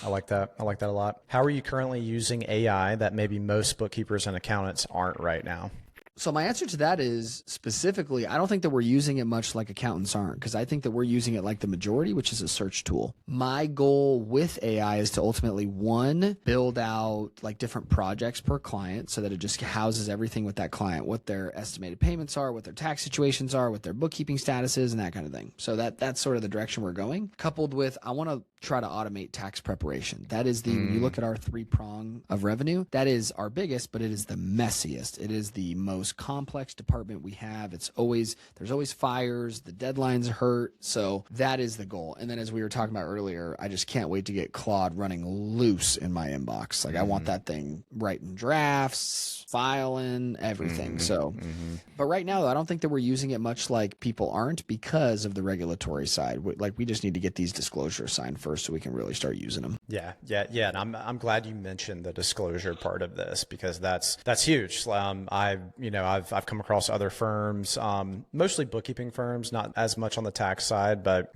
I like that. I like that a lot. How are you currently using AI that maybe most bookkeepers and accountants aren't right now? So my answer to that is specifically, I don't think that we're using it much like accountants aren't, because I think that we're using it like the majority, which is a search tool. My goal with AI is to ultimately, one, build out like different projects per client so that it just houses everything with that client, what their estimated payments are, what their tax situations are, what their bookkeeping status is, and that kind of thing. So that's sort of the direction we're going, coupled with, I want to try to automate tax preparation. That is when you look at our 3-prong of revenue, that is our biggest, but it is the messiest. It is the most complex department we have. There's always fires, the deadlines hurt. So that is the goal. And then as we were talking about earlier, I just can't wait to get Claude running loose in my inbox. Like I want that thing writing drafts, filing, everything. But right now, I don't think that we're using it much like people aren't because of the regulatory side. Like we just need to get these disclosures signed first so we can really start using them. Yeah. And I'm glad you mentioned the disclosure part of this because that's huge. I've come across other firms, mostly bookkeeping firms, not as much on the tax side, but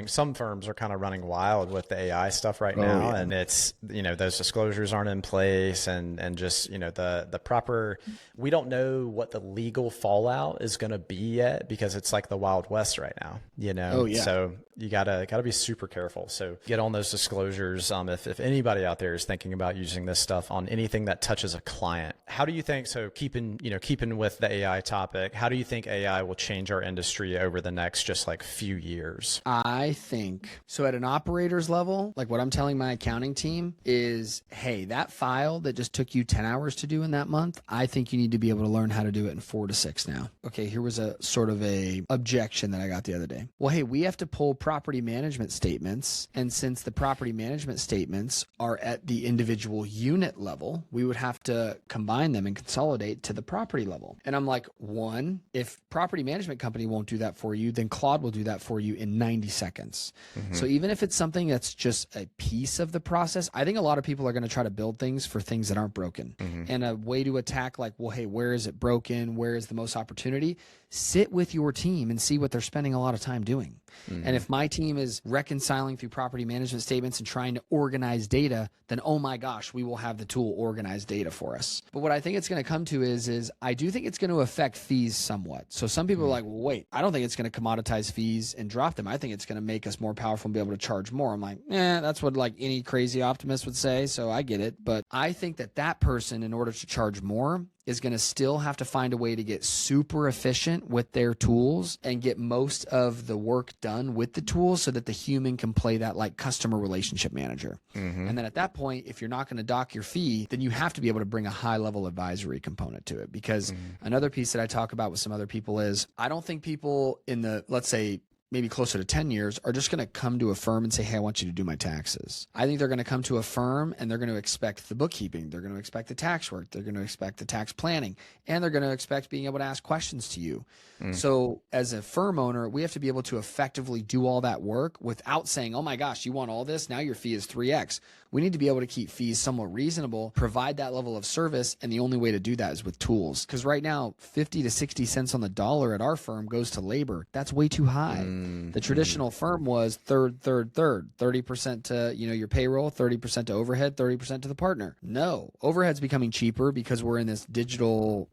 some firms are kind of running wild with the AI stuff right now. Yeah. And it's, those disclosures aren't in place and just, the proper, we don't know what the legal fallout is going to be yet because it's like the Wild West right now, So you gotta be super careful. So get on those disclosures. If anybody out there is thinking about using this stuff on anything that touches a client, how do you think, so keeping with the AI topic, how do you think AI will change our industry over the next just like few years? I think so at an operator's level, like what I'm telling my accounting team is, hey, that file that just took you 10 hours to do in that month, I think you need to be able to learn how to do it in 4 to 6 now. Okay, here was a sort of a objection that I got the other day. Well, hey, we have to pull property management statements. And since the property management statements are at the individual unit level, we would have to combine them and consolidate to the property level. And I'm like, one, if property management company won't do that for you, then Claude will do that for you in 90 seconds. So even if it's something that's just a piece of the process, I think a lot of people are going to try to build things for things that aren't broken. And a way to attack like, well, hey, where is it broken? Where is the most opportunity? Sit with your team and see what they're spending a lot of time doing. And if my team is reconciling through property management statements and trying to organize data, then oh my gosh, we will have the tool organize data for us. But what I think it's going to come to is I do think it's going to affect fees somewhat. So some people are like, well, wait, I don't think it's going to commoditize fees and drop them. I think it's going to make us more powerful and be able to charge more. I'm like, that's what like any crazy optimist would say. So I get it. But I think that person, in order to charge more, is going to still have to find a way to get super efficient with their tools and get most of the work done with the tools so that the human can play that like customer relationship manager. And then at that point, if you're not going to dock your fee, then you have to be able to bring a high level advisory component to it. Because another piece that I talk about with some other people is I don't think people in the, let's say, maybe closer to 10 years are just going to come to a firm and say, hey, I want you to do my taxes. I think they're going to come to a firm and they're going to expect the bookkeeping. They're going to expect the tax work. They're going to expect the tax planning, and they're going to expect being able to ask questions to you. So as a firm owner, we have to be able to effectively do all that work without saying, oh my gosh, you want all this? Now your fee is 3X. We need to be able to keep fees somewhat reasonable, provide that level of service, and the only way to do that is with tools. Because right now, 50 to 60 cents on the dollar at our firm goes to labor. That's way too high. The traditional firm was 30% to your payroll, 30% to overhead, 30% to the partner. No, overhead's becoming cheaper because we're in this digital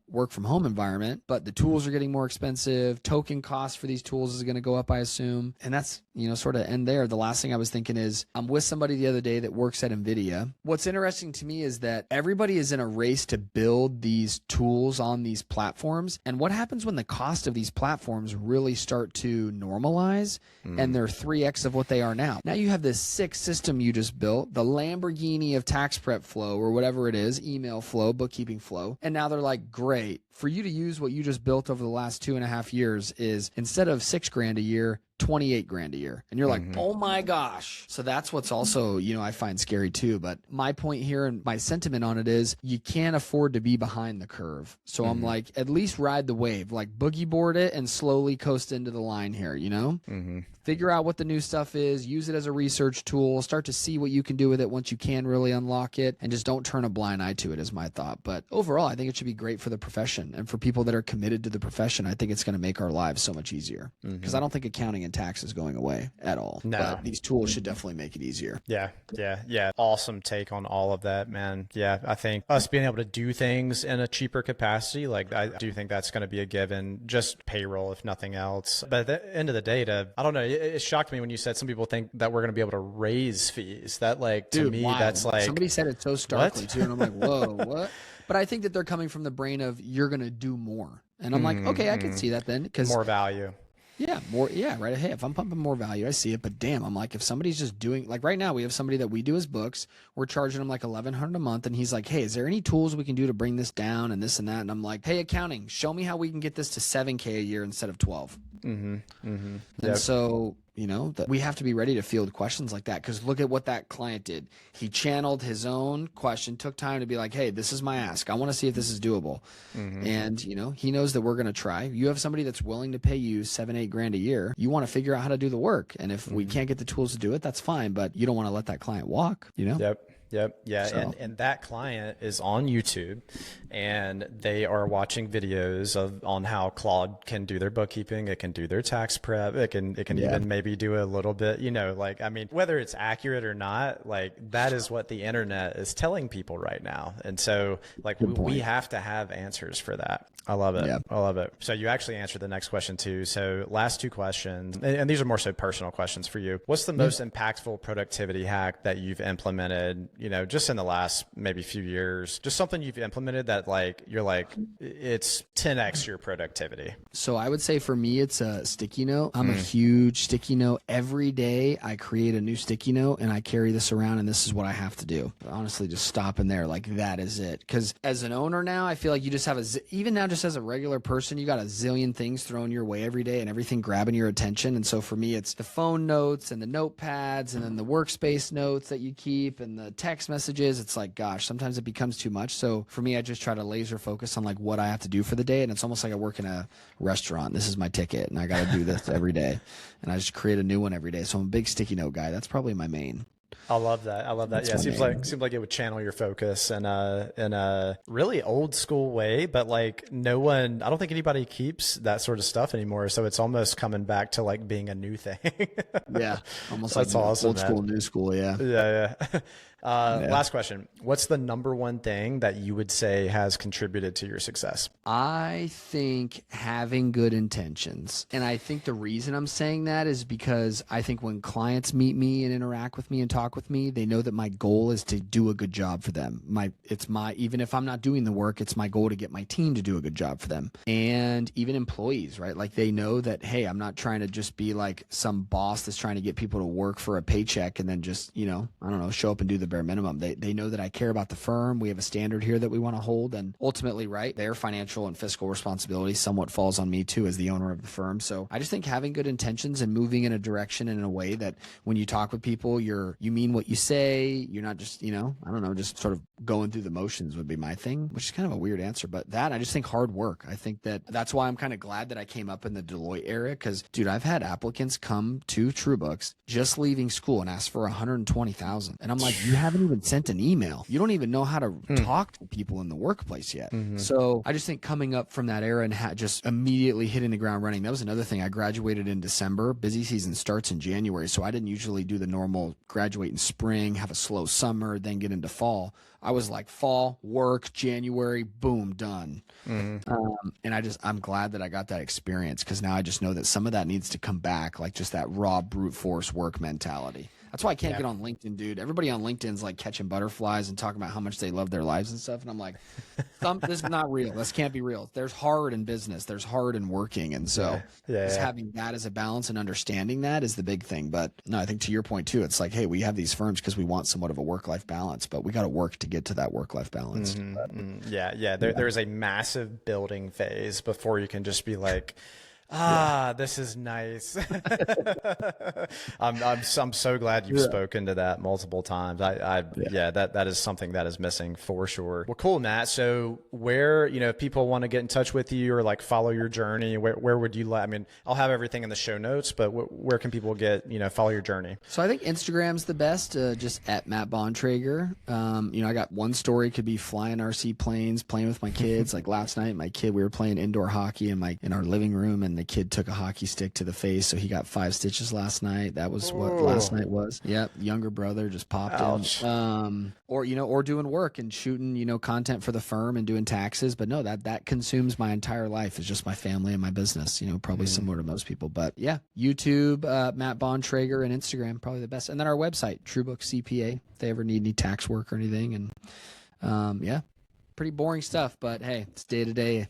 work from home environment, but the tools are getting more expensive. Token cost for these tools is going to go up, I assume. And that's, sort of end there. The last thing I was thinking is I'm with somebody the other day CPA that works at NVIDIA. What's interesting to me is that everybody is in a race to build these tools on these platforms. And what happens when the cost of these platforms really start to normalize and they're 3x of what they are now? Now you have this sick system you just built, the Lamborghini of tax prep flow or whatever it is, email flow, bookkeeping flow. And now they're like, great, for you to use what you just built over the last 2.5 years is instead of $6,000 a year, 28 grand a year. And you're like, oh my gosh. So that's what's also, I find scary too. But my point here and my sentiment on it is you can't afford to be behind the curve. So I'm like, at least ride the wave, like boogie board it and slowly coast into the line here, Figure out what the new stuff is, use it as a research tool, start to see what you can do with it once you can really unlock it, and just don't turn a blind eye to it is my thought. But overall, I think it should be great for the profession. And for people that are committed to the profession, I think it's going to make our lives so much easier. Because I don't think accounting and tax is going away at all. No. But these tools should definitely make it easier. Yeah. Awesome take on all of that, man. Yeah, I think us being able to do things in a cheaper capacity, like I do think that's going to be a given, just payroll if nothing else. But at the end of the day, I don't know, it shocked me when you said some people think that we're going to be able to raise fees. That like, to me, wild. That's like... Somebody said it so starkly too, and I'm like, whoa, what? But I think that they're coming from the brain of you're going to do more. And I'm like, okay, I can see that then. Because more value. Yeah, more. Yeah, right. Hey, if I'm pumping more value, I see it. But damn, I'm like, if somebody's just doing, like right now, we have somebody that we do his books. We're charging him like $1,100 a month, and he's like, hey, is there any tools we can do to bring this down and this and that? And I'm like, hey, accounting, show me how we can get this to $7,000 a year instead of 12. And so, that we have to be ready to field questions like that, because look at what that client did. He channeled his own question, took time to be like, hey, this is my ask. I want to see if this is doable. And, he knows that we're going to try. You have somebody that's willing to pay you $7-8 grand a year. You want to figure out how to do the work. And if we can't get the tools to do it, that's fine. But you don't want to let that client walk, Yep. Yeah. So. And that client is on YouTube and they are watching videos on how Claude can do their bookkeeping. It can do their tax prep. It can even maybe do a little bit, whether it's accurate or not, like that is what the internet is telling people right now. And so like we have to have answers for that. I love it. Yep. I love it. So you actually answered the next question too. So last two questions, and these are more so personal questions for you. What's the most impactful productivity hack that you've implemented, just in the last maybe few years, just something you've implemented that like, you're like, it's 10x your productivity? So I would say for me, it's a sticky note. I'm a huge sticky note. Every day I create a new sticky note and I carry this around, and this is what I have to do. Honestly, just stop in there. Like that is it. Because as an owner now, I feel like you just have even now, just as a regular person, you got a zillion things thrown your way every day and everything grabbing your attention. And so for me, it's the phone notes and the notepads and then the workspace notes that you keep and the text messages. It's like, gosh, sometimes it becomes too much. So for me, I just try to laser focus on like what I have to do for the day. And it's almost like I work in a restaurant. This is my ticket and I got to do this every day. And I just create a new one every day. So I'm a big sticky note guy. That's probably my main. I love that. Yeah, seems like it would channel your focus in a really old school way, but like I don't think anybody keeps that sort of stuff anymore. So it's almost coming back to like being a new thing. Yeah, almost that's like awesome, old school, new school. Yeah. Yeah. Last question. What's the number one thing that you would say has contributed to your success? I think having good intentions. And I think the reason I'm saying that is because I think when clients meet me and interact with me and talk with me, they know that my goal is to do a good job for them. Even if I'm not doing the work, it's my goal to get my team to do a good job for them. And even employees, right? Like they know that, hey, I'm not trying to just be like some boss that's trying to get people to work for a paycheck and then just, show up and do the bare minimum. They know that I care about the firm. We have a standard here that we want to hold, and ultimately, right, their financial and fiscal responsibility somewhat falls on me too as the owner of the firm. So I just think having good intentions and moving in a direction and in a way that when you talk with people, you mean what you say. You're not just, just sort of going through the motions would be my thing, which is kind of a weird answer, but I just think hard work. I think that's why I'm kind of glad that I came up in the Deloitte era, because dude, I've had applicants come to TrueBooks just leaving school and ask for $120,000. And I'm like, you haven't even sent an email. You don't even know how to talk to people in the workplace yet. So I just think coming up from that era and just immediately hitting the ground running, that was another thing. I graduated in December. Busy season starts in January. So I didn't usually do the normal graduate in spring, have a slow summer, then get into fall. I was like fall, work, January, boom, done. And I'm glad that I got that experience, because now I just know that some of that needs to come back, like just that raw brute force work mentality. That's why I can't get on LinkedIn, dude. Everybody on LinkedIn's like catching butterflies and talking about how much they love their lives and stuff. And I'm like, this is not real. This can't be real. There's hard in business. There's hard in working. And so just having that as a balance and understanding that is the big thing. But no, I think to your point too, it's like, hey, we have these firms because we want somewhat of a work-life balance, but we got to work to get to that work-life balance. There's a massive building phase before you can just be like, this is nice. I'm so glad you've spoken to that multiple times. That is something that is missing for sure. Well, cool, Matt. So where, if people want to get in touch with you or like follow your journey, where would you I mean, I'll have everything in the show notes, but where can people get, follow your journey? So I think Instagram's the best, just at Matt Bontrager. I got one story, could be flying RC planes, playing with my kids. Like last night, we were playing indoor hockey in our living room, and the kid took a hockey stick to the face, so he got 5 stitches last night. That was what last night was. Yep, younger brother just popped him. Or doing work and shooting, content for the firm and doing taxes. But no, that consumes my entire life. Is just my family and my business. Probably similar to most people. But yeah, YouTube, Matt Bontrager, and Instagram probably the best. And then our website, TrueBooks CPA. If they ever need any tax work or anything, and pretty boring stuff, but hey, it's day to day.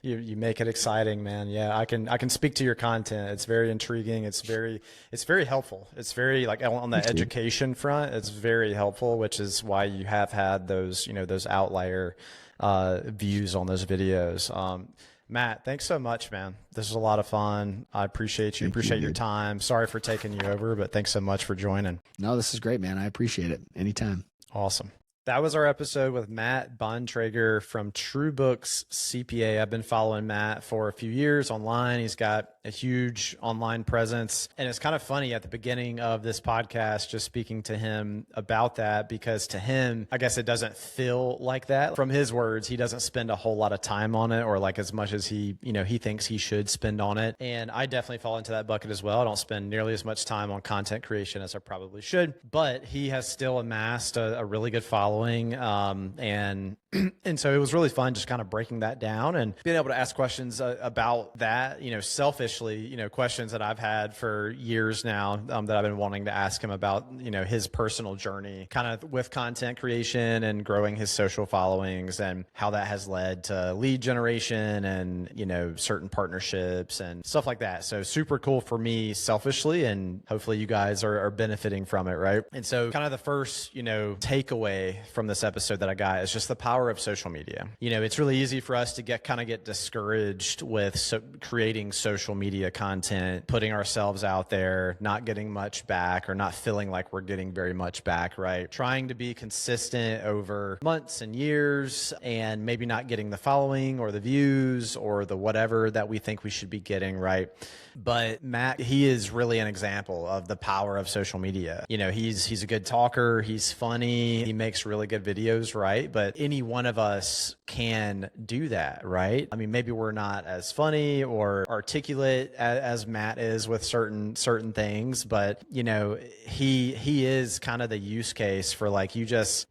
You make it exciting, man. Yeah, I can speak to your content. It's very intriguing. It's very helpful. It's very like on the education front. It's very helpful, which is why you have had those those outlier views on those videos. Matt, thanks so much, man. This was a lot of fun. I appreciate you. Appreciate your time. Sorry for taking you over, but thanks so much for joining. No, this is great, man. I appreciate it. Anytime. Awesome. That was our episode with Matt Bontrager from TrueBooks CPA. I've been following Matt for a few years online. He's got a huge online presence. And it's kind of funny at the beginning of this podcast, just speaking to him about that, because to him, I guess it doesn't feel like that. From his words, he doesn't spend a whole lot of time on it, or like as much as he thinks he should spend on it. And I definitely fall into that bucket as well. I don't spend nearly as much time on content creation as I probably should, but he has still amassed a really good following. And so it was really fun just kind of breaking that down and being able to ask questions about that, selfishly, questions that I've had for years now that I've been wanting to ask him about, his personal journey kind of with content creation and growing his social followings and how that has led to lead generation and, certain partnerships and stuff like that. So super cool for me selfishly, and hopefully you guys are benefiting from it, right? And so kind of the first, takeaway from this episode that I got is just the power of social media. It's really easy for us to get discouraged with creating social media content, putting ourselves out there, not getting much back or not feeling like we're getting very much back, right? Trying to be consistent over months and years and maybe not getting the following or the views or the whatever that we think we should be getting, right? But Matt, he is really an example of the power of social media. He's a good talker. He's funny. He makes really good videos, right? But any one of us can do that, right? I mean, maybe we're not as funny or articulate as Matt is with certain things, but he is kind of the use case for like,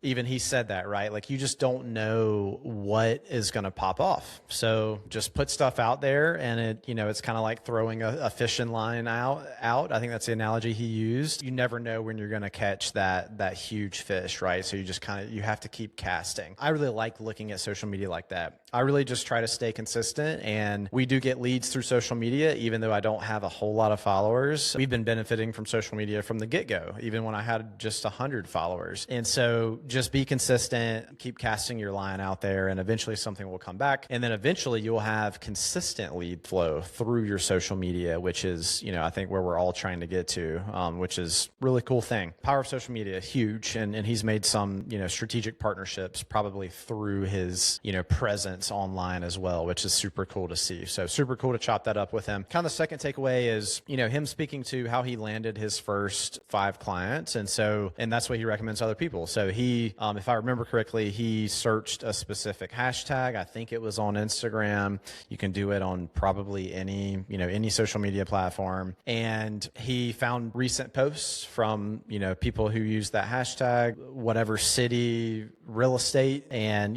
even he said that, right? Like you just don't know what is going to pop off. So just put stuff out there, and it's kind of like throwing a fishing line out. I think that's the analogy he used. You never know when you're going to catch that huge fish, right? So you have to keep casting. I really like looking at social media like that. I really just try to stay consistent, and we do get leads through social media, even though I don't have a whole lot of followers. We've been benefiting from social media from the get-go, even when I had just 100 followers. And so just be consistent, keep casting your line out there, and eventually something will come back. And then eventually you'll have consistent lead flow through your social media, which is, I think where we're all trying to get to, which is really cool thing. Power of social media, huge. And he's made some, strategic partnerships probably through his, presence online as well, which is super cool to see. So super cool to chop that up with him. Kind of the second takeaway is, him speaking to how he landed his first 5 clients. And that's what he recommends to other people. So he, if I remember correctly, he searched a specific hashtag. I think it was on Instagram. You can do it on probably any social media platform. And he found recent posts from, people who use that hashtag, whatever city, real estate. And,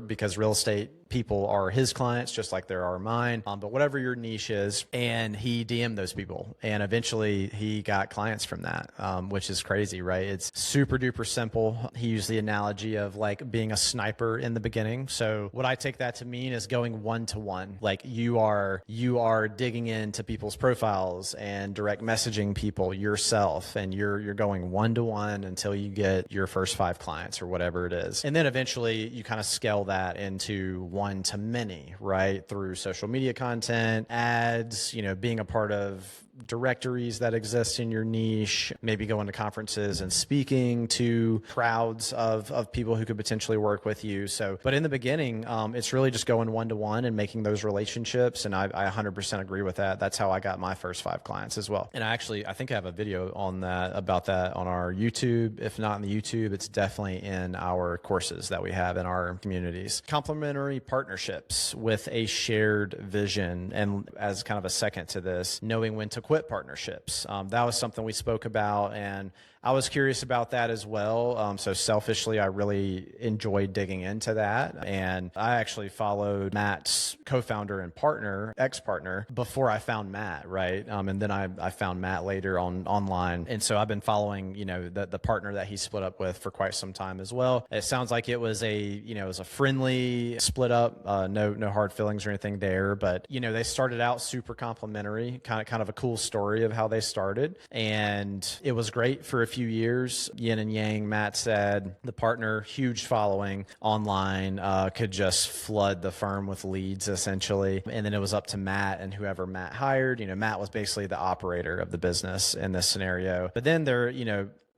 because real estate people are his clients, just like there are mine, but whatever your niche is. And he DM'd those people. And eventually he got clients from that, which is crazy, right? It's super duper simple. He used the analogy of like being a sniper in the beginning. So what I take that to mean is going one-to-one. Like you are digging into people's profiles and direct messaging people yourself, and you're going one-to-one until you get your first 5 clients or whatever it is. And then eventually you kind of scale that into one-to-many, right? Through social media content, ads, being a part of directories that exist in your niche, maybe going to conferences and speaking to crowds of people who could potentially work with you. So, but in the beginning, it's really just going one-to-one and making those relationships. And I 100% agree with that. That's how I got my first 5 clients as well. And I think I have a video on that, about that on our YouTube. If not in the YouTube, it's definitely in our courses that we have in our communities. Complementary partnerships with a shared vision. And as kind of a second to this, knowing when to quit partnerships. That was something we spoke about, and I was curious about that as well. So selfishly, I really enjoyed digging into that. And I actually followed Matt's co-founder and ex-partner, before I found Matt, right? And then I found Matt later online. And so I've been following, the partner that he split up with for quite some time as well. It sounds like it was a friendly split up, no hard feelings or anything there. But, they started out super complimentary, kind of a cool story of how they started. And it was great for a few years. Yin and yang, Matt said. The partner, huge following online, could just flood the firm with leads essentially. And then it was up to Matt and whoever Matt hired. Matt was basically the operator of the business in this scenario. But then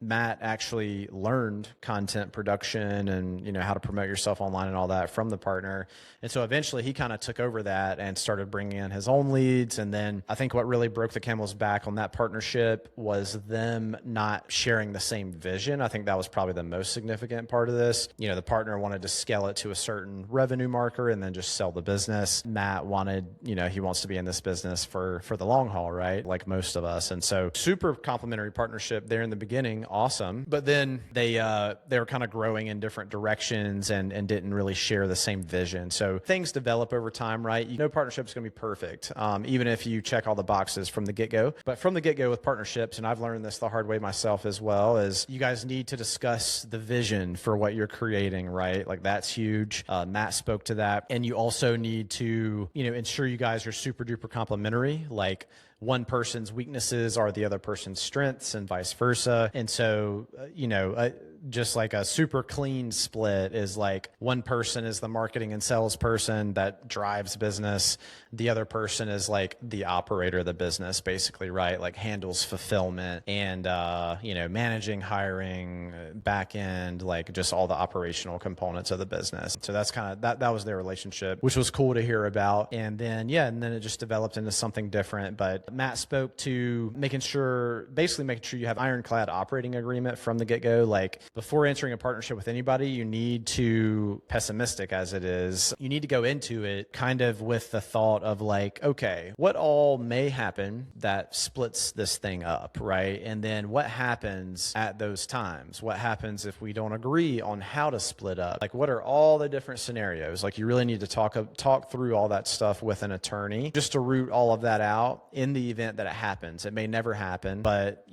Matt actually learned content production and, how to promote yourself online and all that from the partner. And so eventually he kind of took over that and started bringing in his own leads. And then I think what really broke the camel's back on that partnership was them not sharing the same vision. I think that was probably the most significant part of this. The partner wanted to scale it to a certain revenue marker and then just sell the business. Matt wanted, he wants to be in this business for the long haul, right? Like most of us. And so super complementary partnership there in the beginning. Awesome. But then they were kind of growing in different directions and didn't really share the same vision. So things develop over time, right? No partnership is going to be perfect, even if you check all the boxes from the get-go. But from the get-go with partnerships, and I've learned this the hard way myself as well, is you guys need to discuss the vision for what you're creating, right? Like that's huge. Matt spoke to that. And you also need to, ensure you guys are super duper complementary. Like one person's weaknesses are the other person's strengths and vice versa. And so, just like a super clean split is like one person is the marketing and sales person that drives business. The other person is like the operator of the business, basically, right? Like handles fulfillment and, managing, hiring, back end, like just all the operational components of the business. So that's kind of, that was their relationship, which was cool to hear about. And then it just developed into something different. But Matt spoke to making sure you have ironclad operating agreement from the get-go. Like before entering a partnership with anybody, you need to, pessimistic as it is, you need to go into it kind of with the thought of like, okay, what all may happen that splits this thing up, right? And then what happens at those times? What happens if we don't agree on how to split up? Like what are all the different scenarios? Like you really need to talk through all that stuff with an attorney just to root all of that out in the event that it happens. It may never happen, but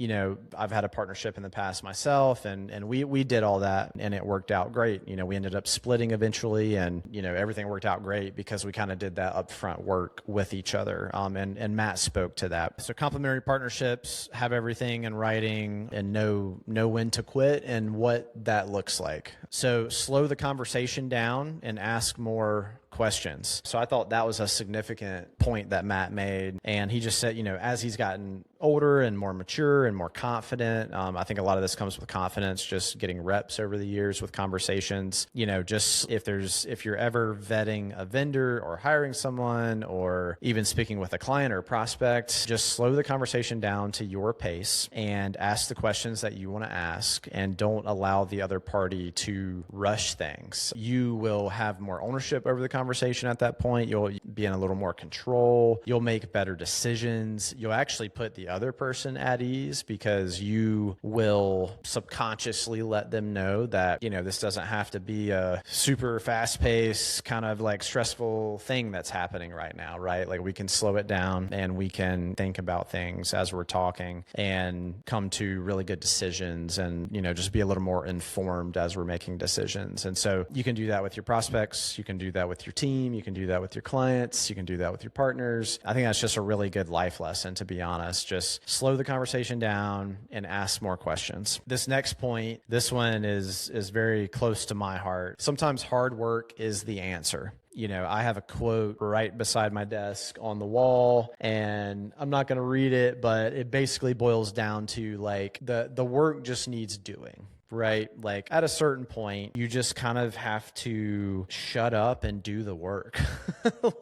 I've had a partnership in the past myself and we did all that and it worked out great. We ended up splitting eventually and, everything worked out great because we kind of did that upfront work with each other. And Matt spoke to that. So complementary partnerships, have everything in writing and know when to quit and what that looks like. So slow the conversation down and ask more questions. So I thought that was a significant point that Matt made. And he just said, as he's gotten older and more mature and more confident, I think a lot of this comes with confidence, just getting reps over the years with conversations. Just if you're ever vetting a vendor or hiring someone or even speaking with a client or a prospect, just slow the conversation down to your pace and ask the questions that you want to ask and don't allow the other party to rush things. You will have more ownership over the conversation at that point. You'll be in a little more control. You'll make better decisions. You'll actually put the other person at ease, because you will subconsciously let them know that, this doesn't have to be a super fast paced kind of like stressful thing that's happening right now, right? Like we can slow it down and we can think about things as we're talking and come to really good decisions and, just be a little more informed as we're making decisions. And so you can do that with your prospects. You can do that with your team. You can do that with your clients. You can do that with your partners. I think that's just a really good life lesson, to be honest. Just slow the conversation down and ask more questions. This next point, this one is very close to my heart. Sometimes hard work is the answer. I have a quote right beside my desk on the wall, and I'm not going to read it, but it basically boils down to like the work just needs doing. Right? Like at a certain point, you just kind of have to shut up and do the work.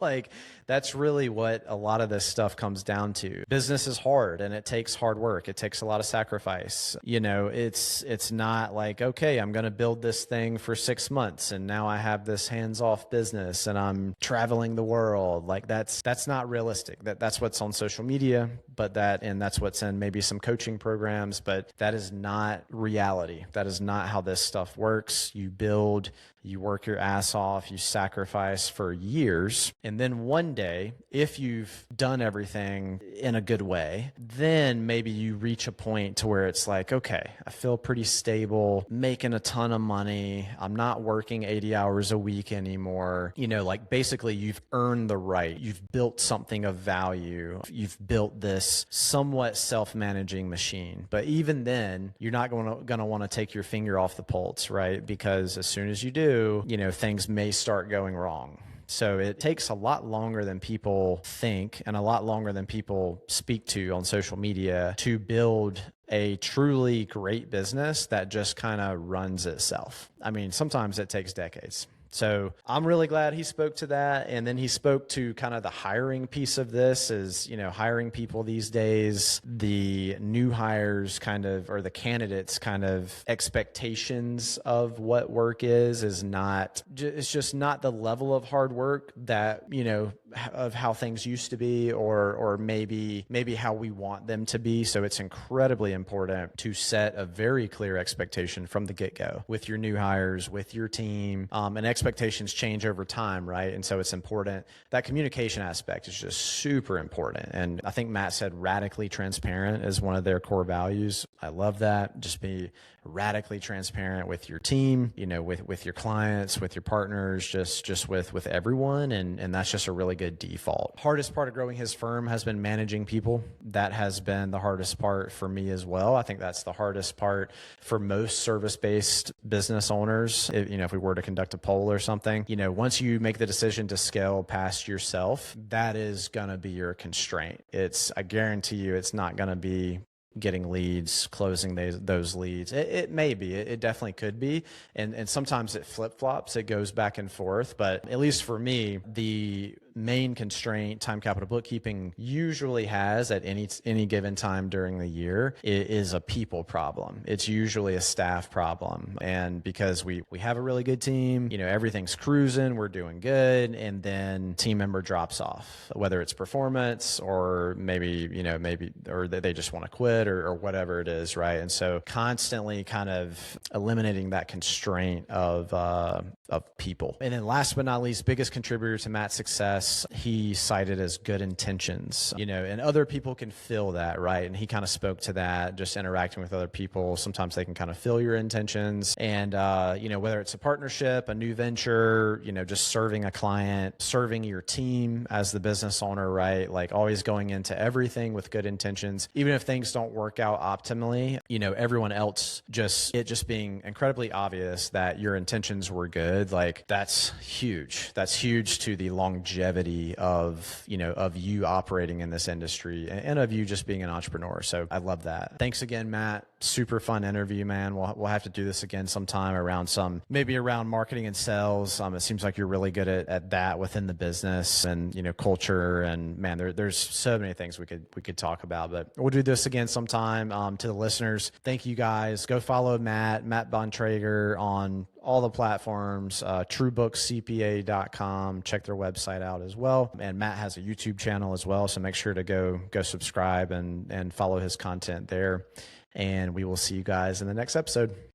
Like that's really what a lot of this stuff comes down to. Business is hard and it takes hard work. It takes a lot of sacrifice. It's not like, okay, I'm going to build this thing for 6 months and now I have this hands-off business and I'm traveling the world. Like that's not realistic. That's what's on social media, and that's what's in maybe some coaching programs, but that is not reality. That is not how this stuff works. You build, you work your ass off, you sacrifice for years. And then one day, if you've done everything in a good way, then maybe you reach a point to where it's like, okay, I feel pretty stable, making a ton of money. I'm not working 80 hours a week anymore. Like basically you've earned the right. You've built something of value. You've built this somewhat self-managing machine. But even then, you're not going to want to take your finger off the pulse, right? Because as soon as you do, things may start going wrong. So it takes a lot longer than people think and a lot longer than people speak to on social media to build a truly great business that just kind of runs itself. I mean, sometimes it takes decades. So I'm really glad he spoke to that. And then he spoke to kind of the hiring piece of this is, hiring people these days, the new hires kind of, or the candidates kind of expectations of what work is not, it's just not the level of hard work that, of how things used to be or maybe how we want them to be. So it's incredibly important to set a very clear expectation from the get-go with your new hires, with your team, and expectations change over time, right? And so it's important. That communication aspect is just super important. And I think Matt said radically transparent is one of their core values. I love that. Just be radically transparent with your team, with your clients, with your partners, just with everyone. And that's just a really good default. Hardest part of growing his firm has been managing people. That has been the hardest part for me as well. I think that's the hardest part for most service-based business owners. If we were to conduct a poll or something, once you make the decision to scale past yourself, that is going to be your constraint. I guarantee you, it's not going to be getting leads, closing those leads. It may be, it definitely could be. And sometimes it flip-flops, it goes back and forth. But at least for me, the main constraint time capital bookkeeping usually has at any given time during the year is a people problem. It's usually a staff problem. And because we have a really good team, everything's cruising, we're doing good, and then team member drops off, whether it's performance or maybe or they just want to quit or whatever it is, right? And so constantly kind of eliminating that constraint of people. And then last but not least, biggest contributor to Matt's success, he cited as good intentions, and other people can feel that, right? And he kind of spoke to that, just interacting with other people. Sometimes they can kind of feel your intentions. And, whether it's a partnership, a new venture, just serving a client, serving your team as the business owner, right? Like always going into everything with good intentions, even if things don't work out optimally, everyone else just being incredibly obvious that your intentions were good. Like that's huge. That's huge to the longevity of you operating in this industry and of you just being an entrepreneur. So I love that. Thanks again, Matt. Super fun interview, man. We'll have to do this again sometime maybe around marketing and sales. It seems like you're really good at that within the business and, culture, and man, there's so many things we could talk about, but we'll do this again sometime. To the listeners, thank you guys. Go follow Matt Bontrager on all the platforms, TrueBooksCPA.com. Check their website out as well. And Matt has a YouTube channel as well, so make sure to go subscribe and follow his content there. And we will see you guys in the next episode.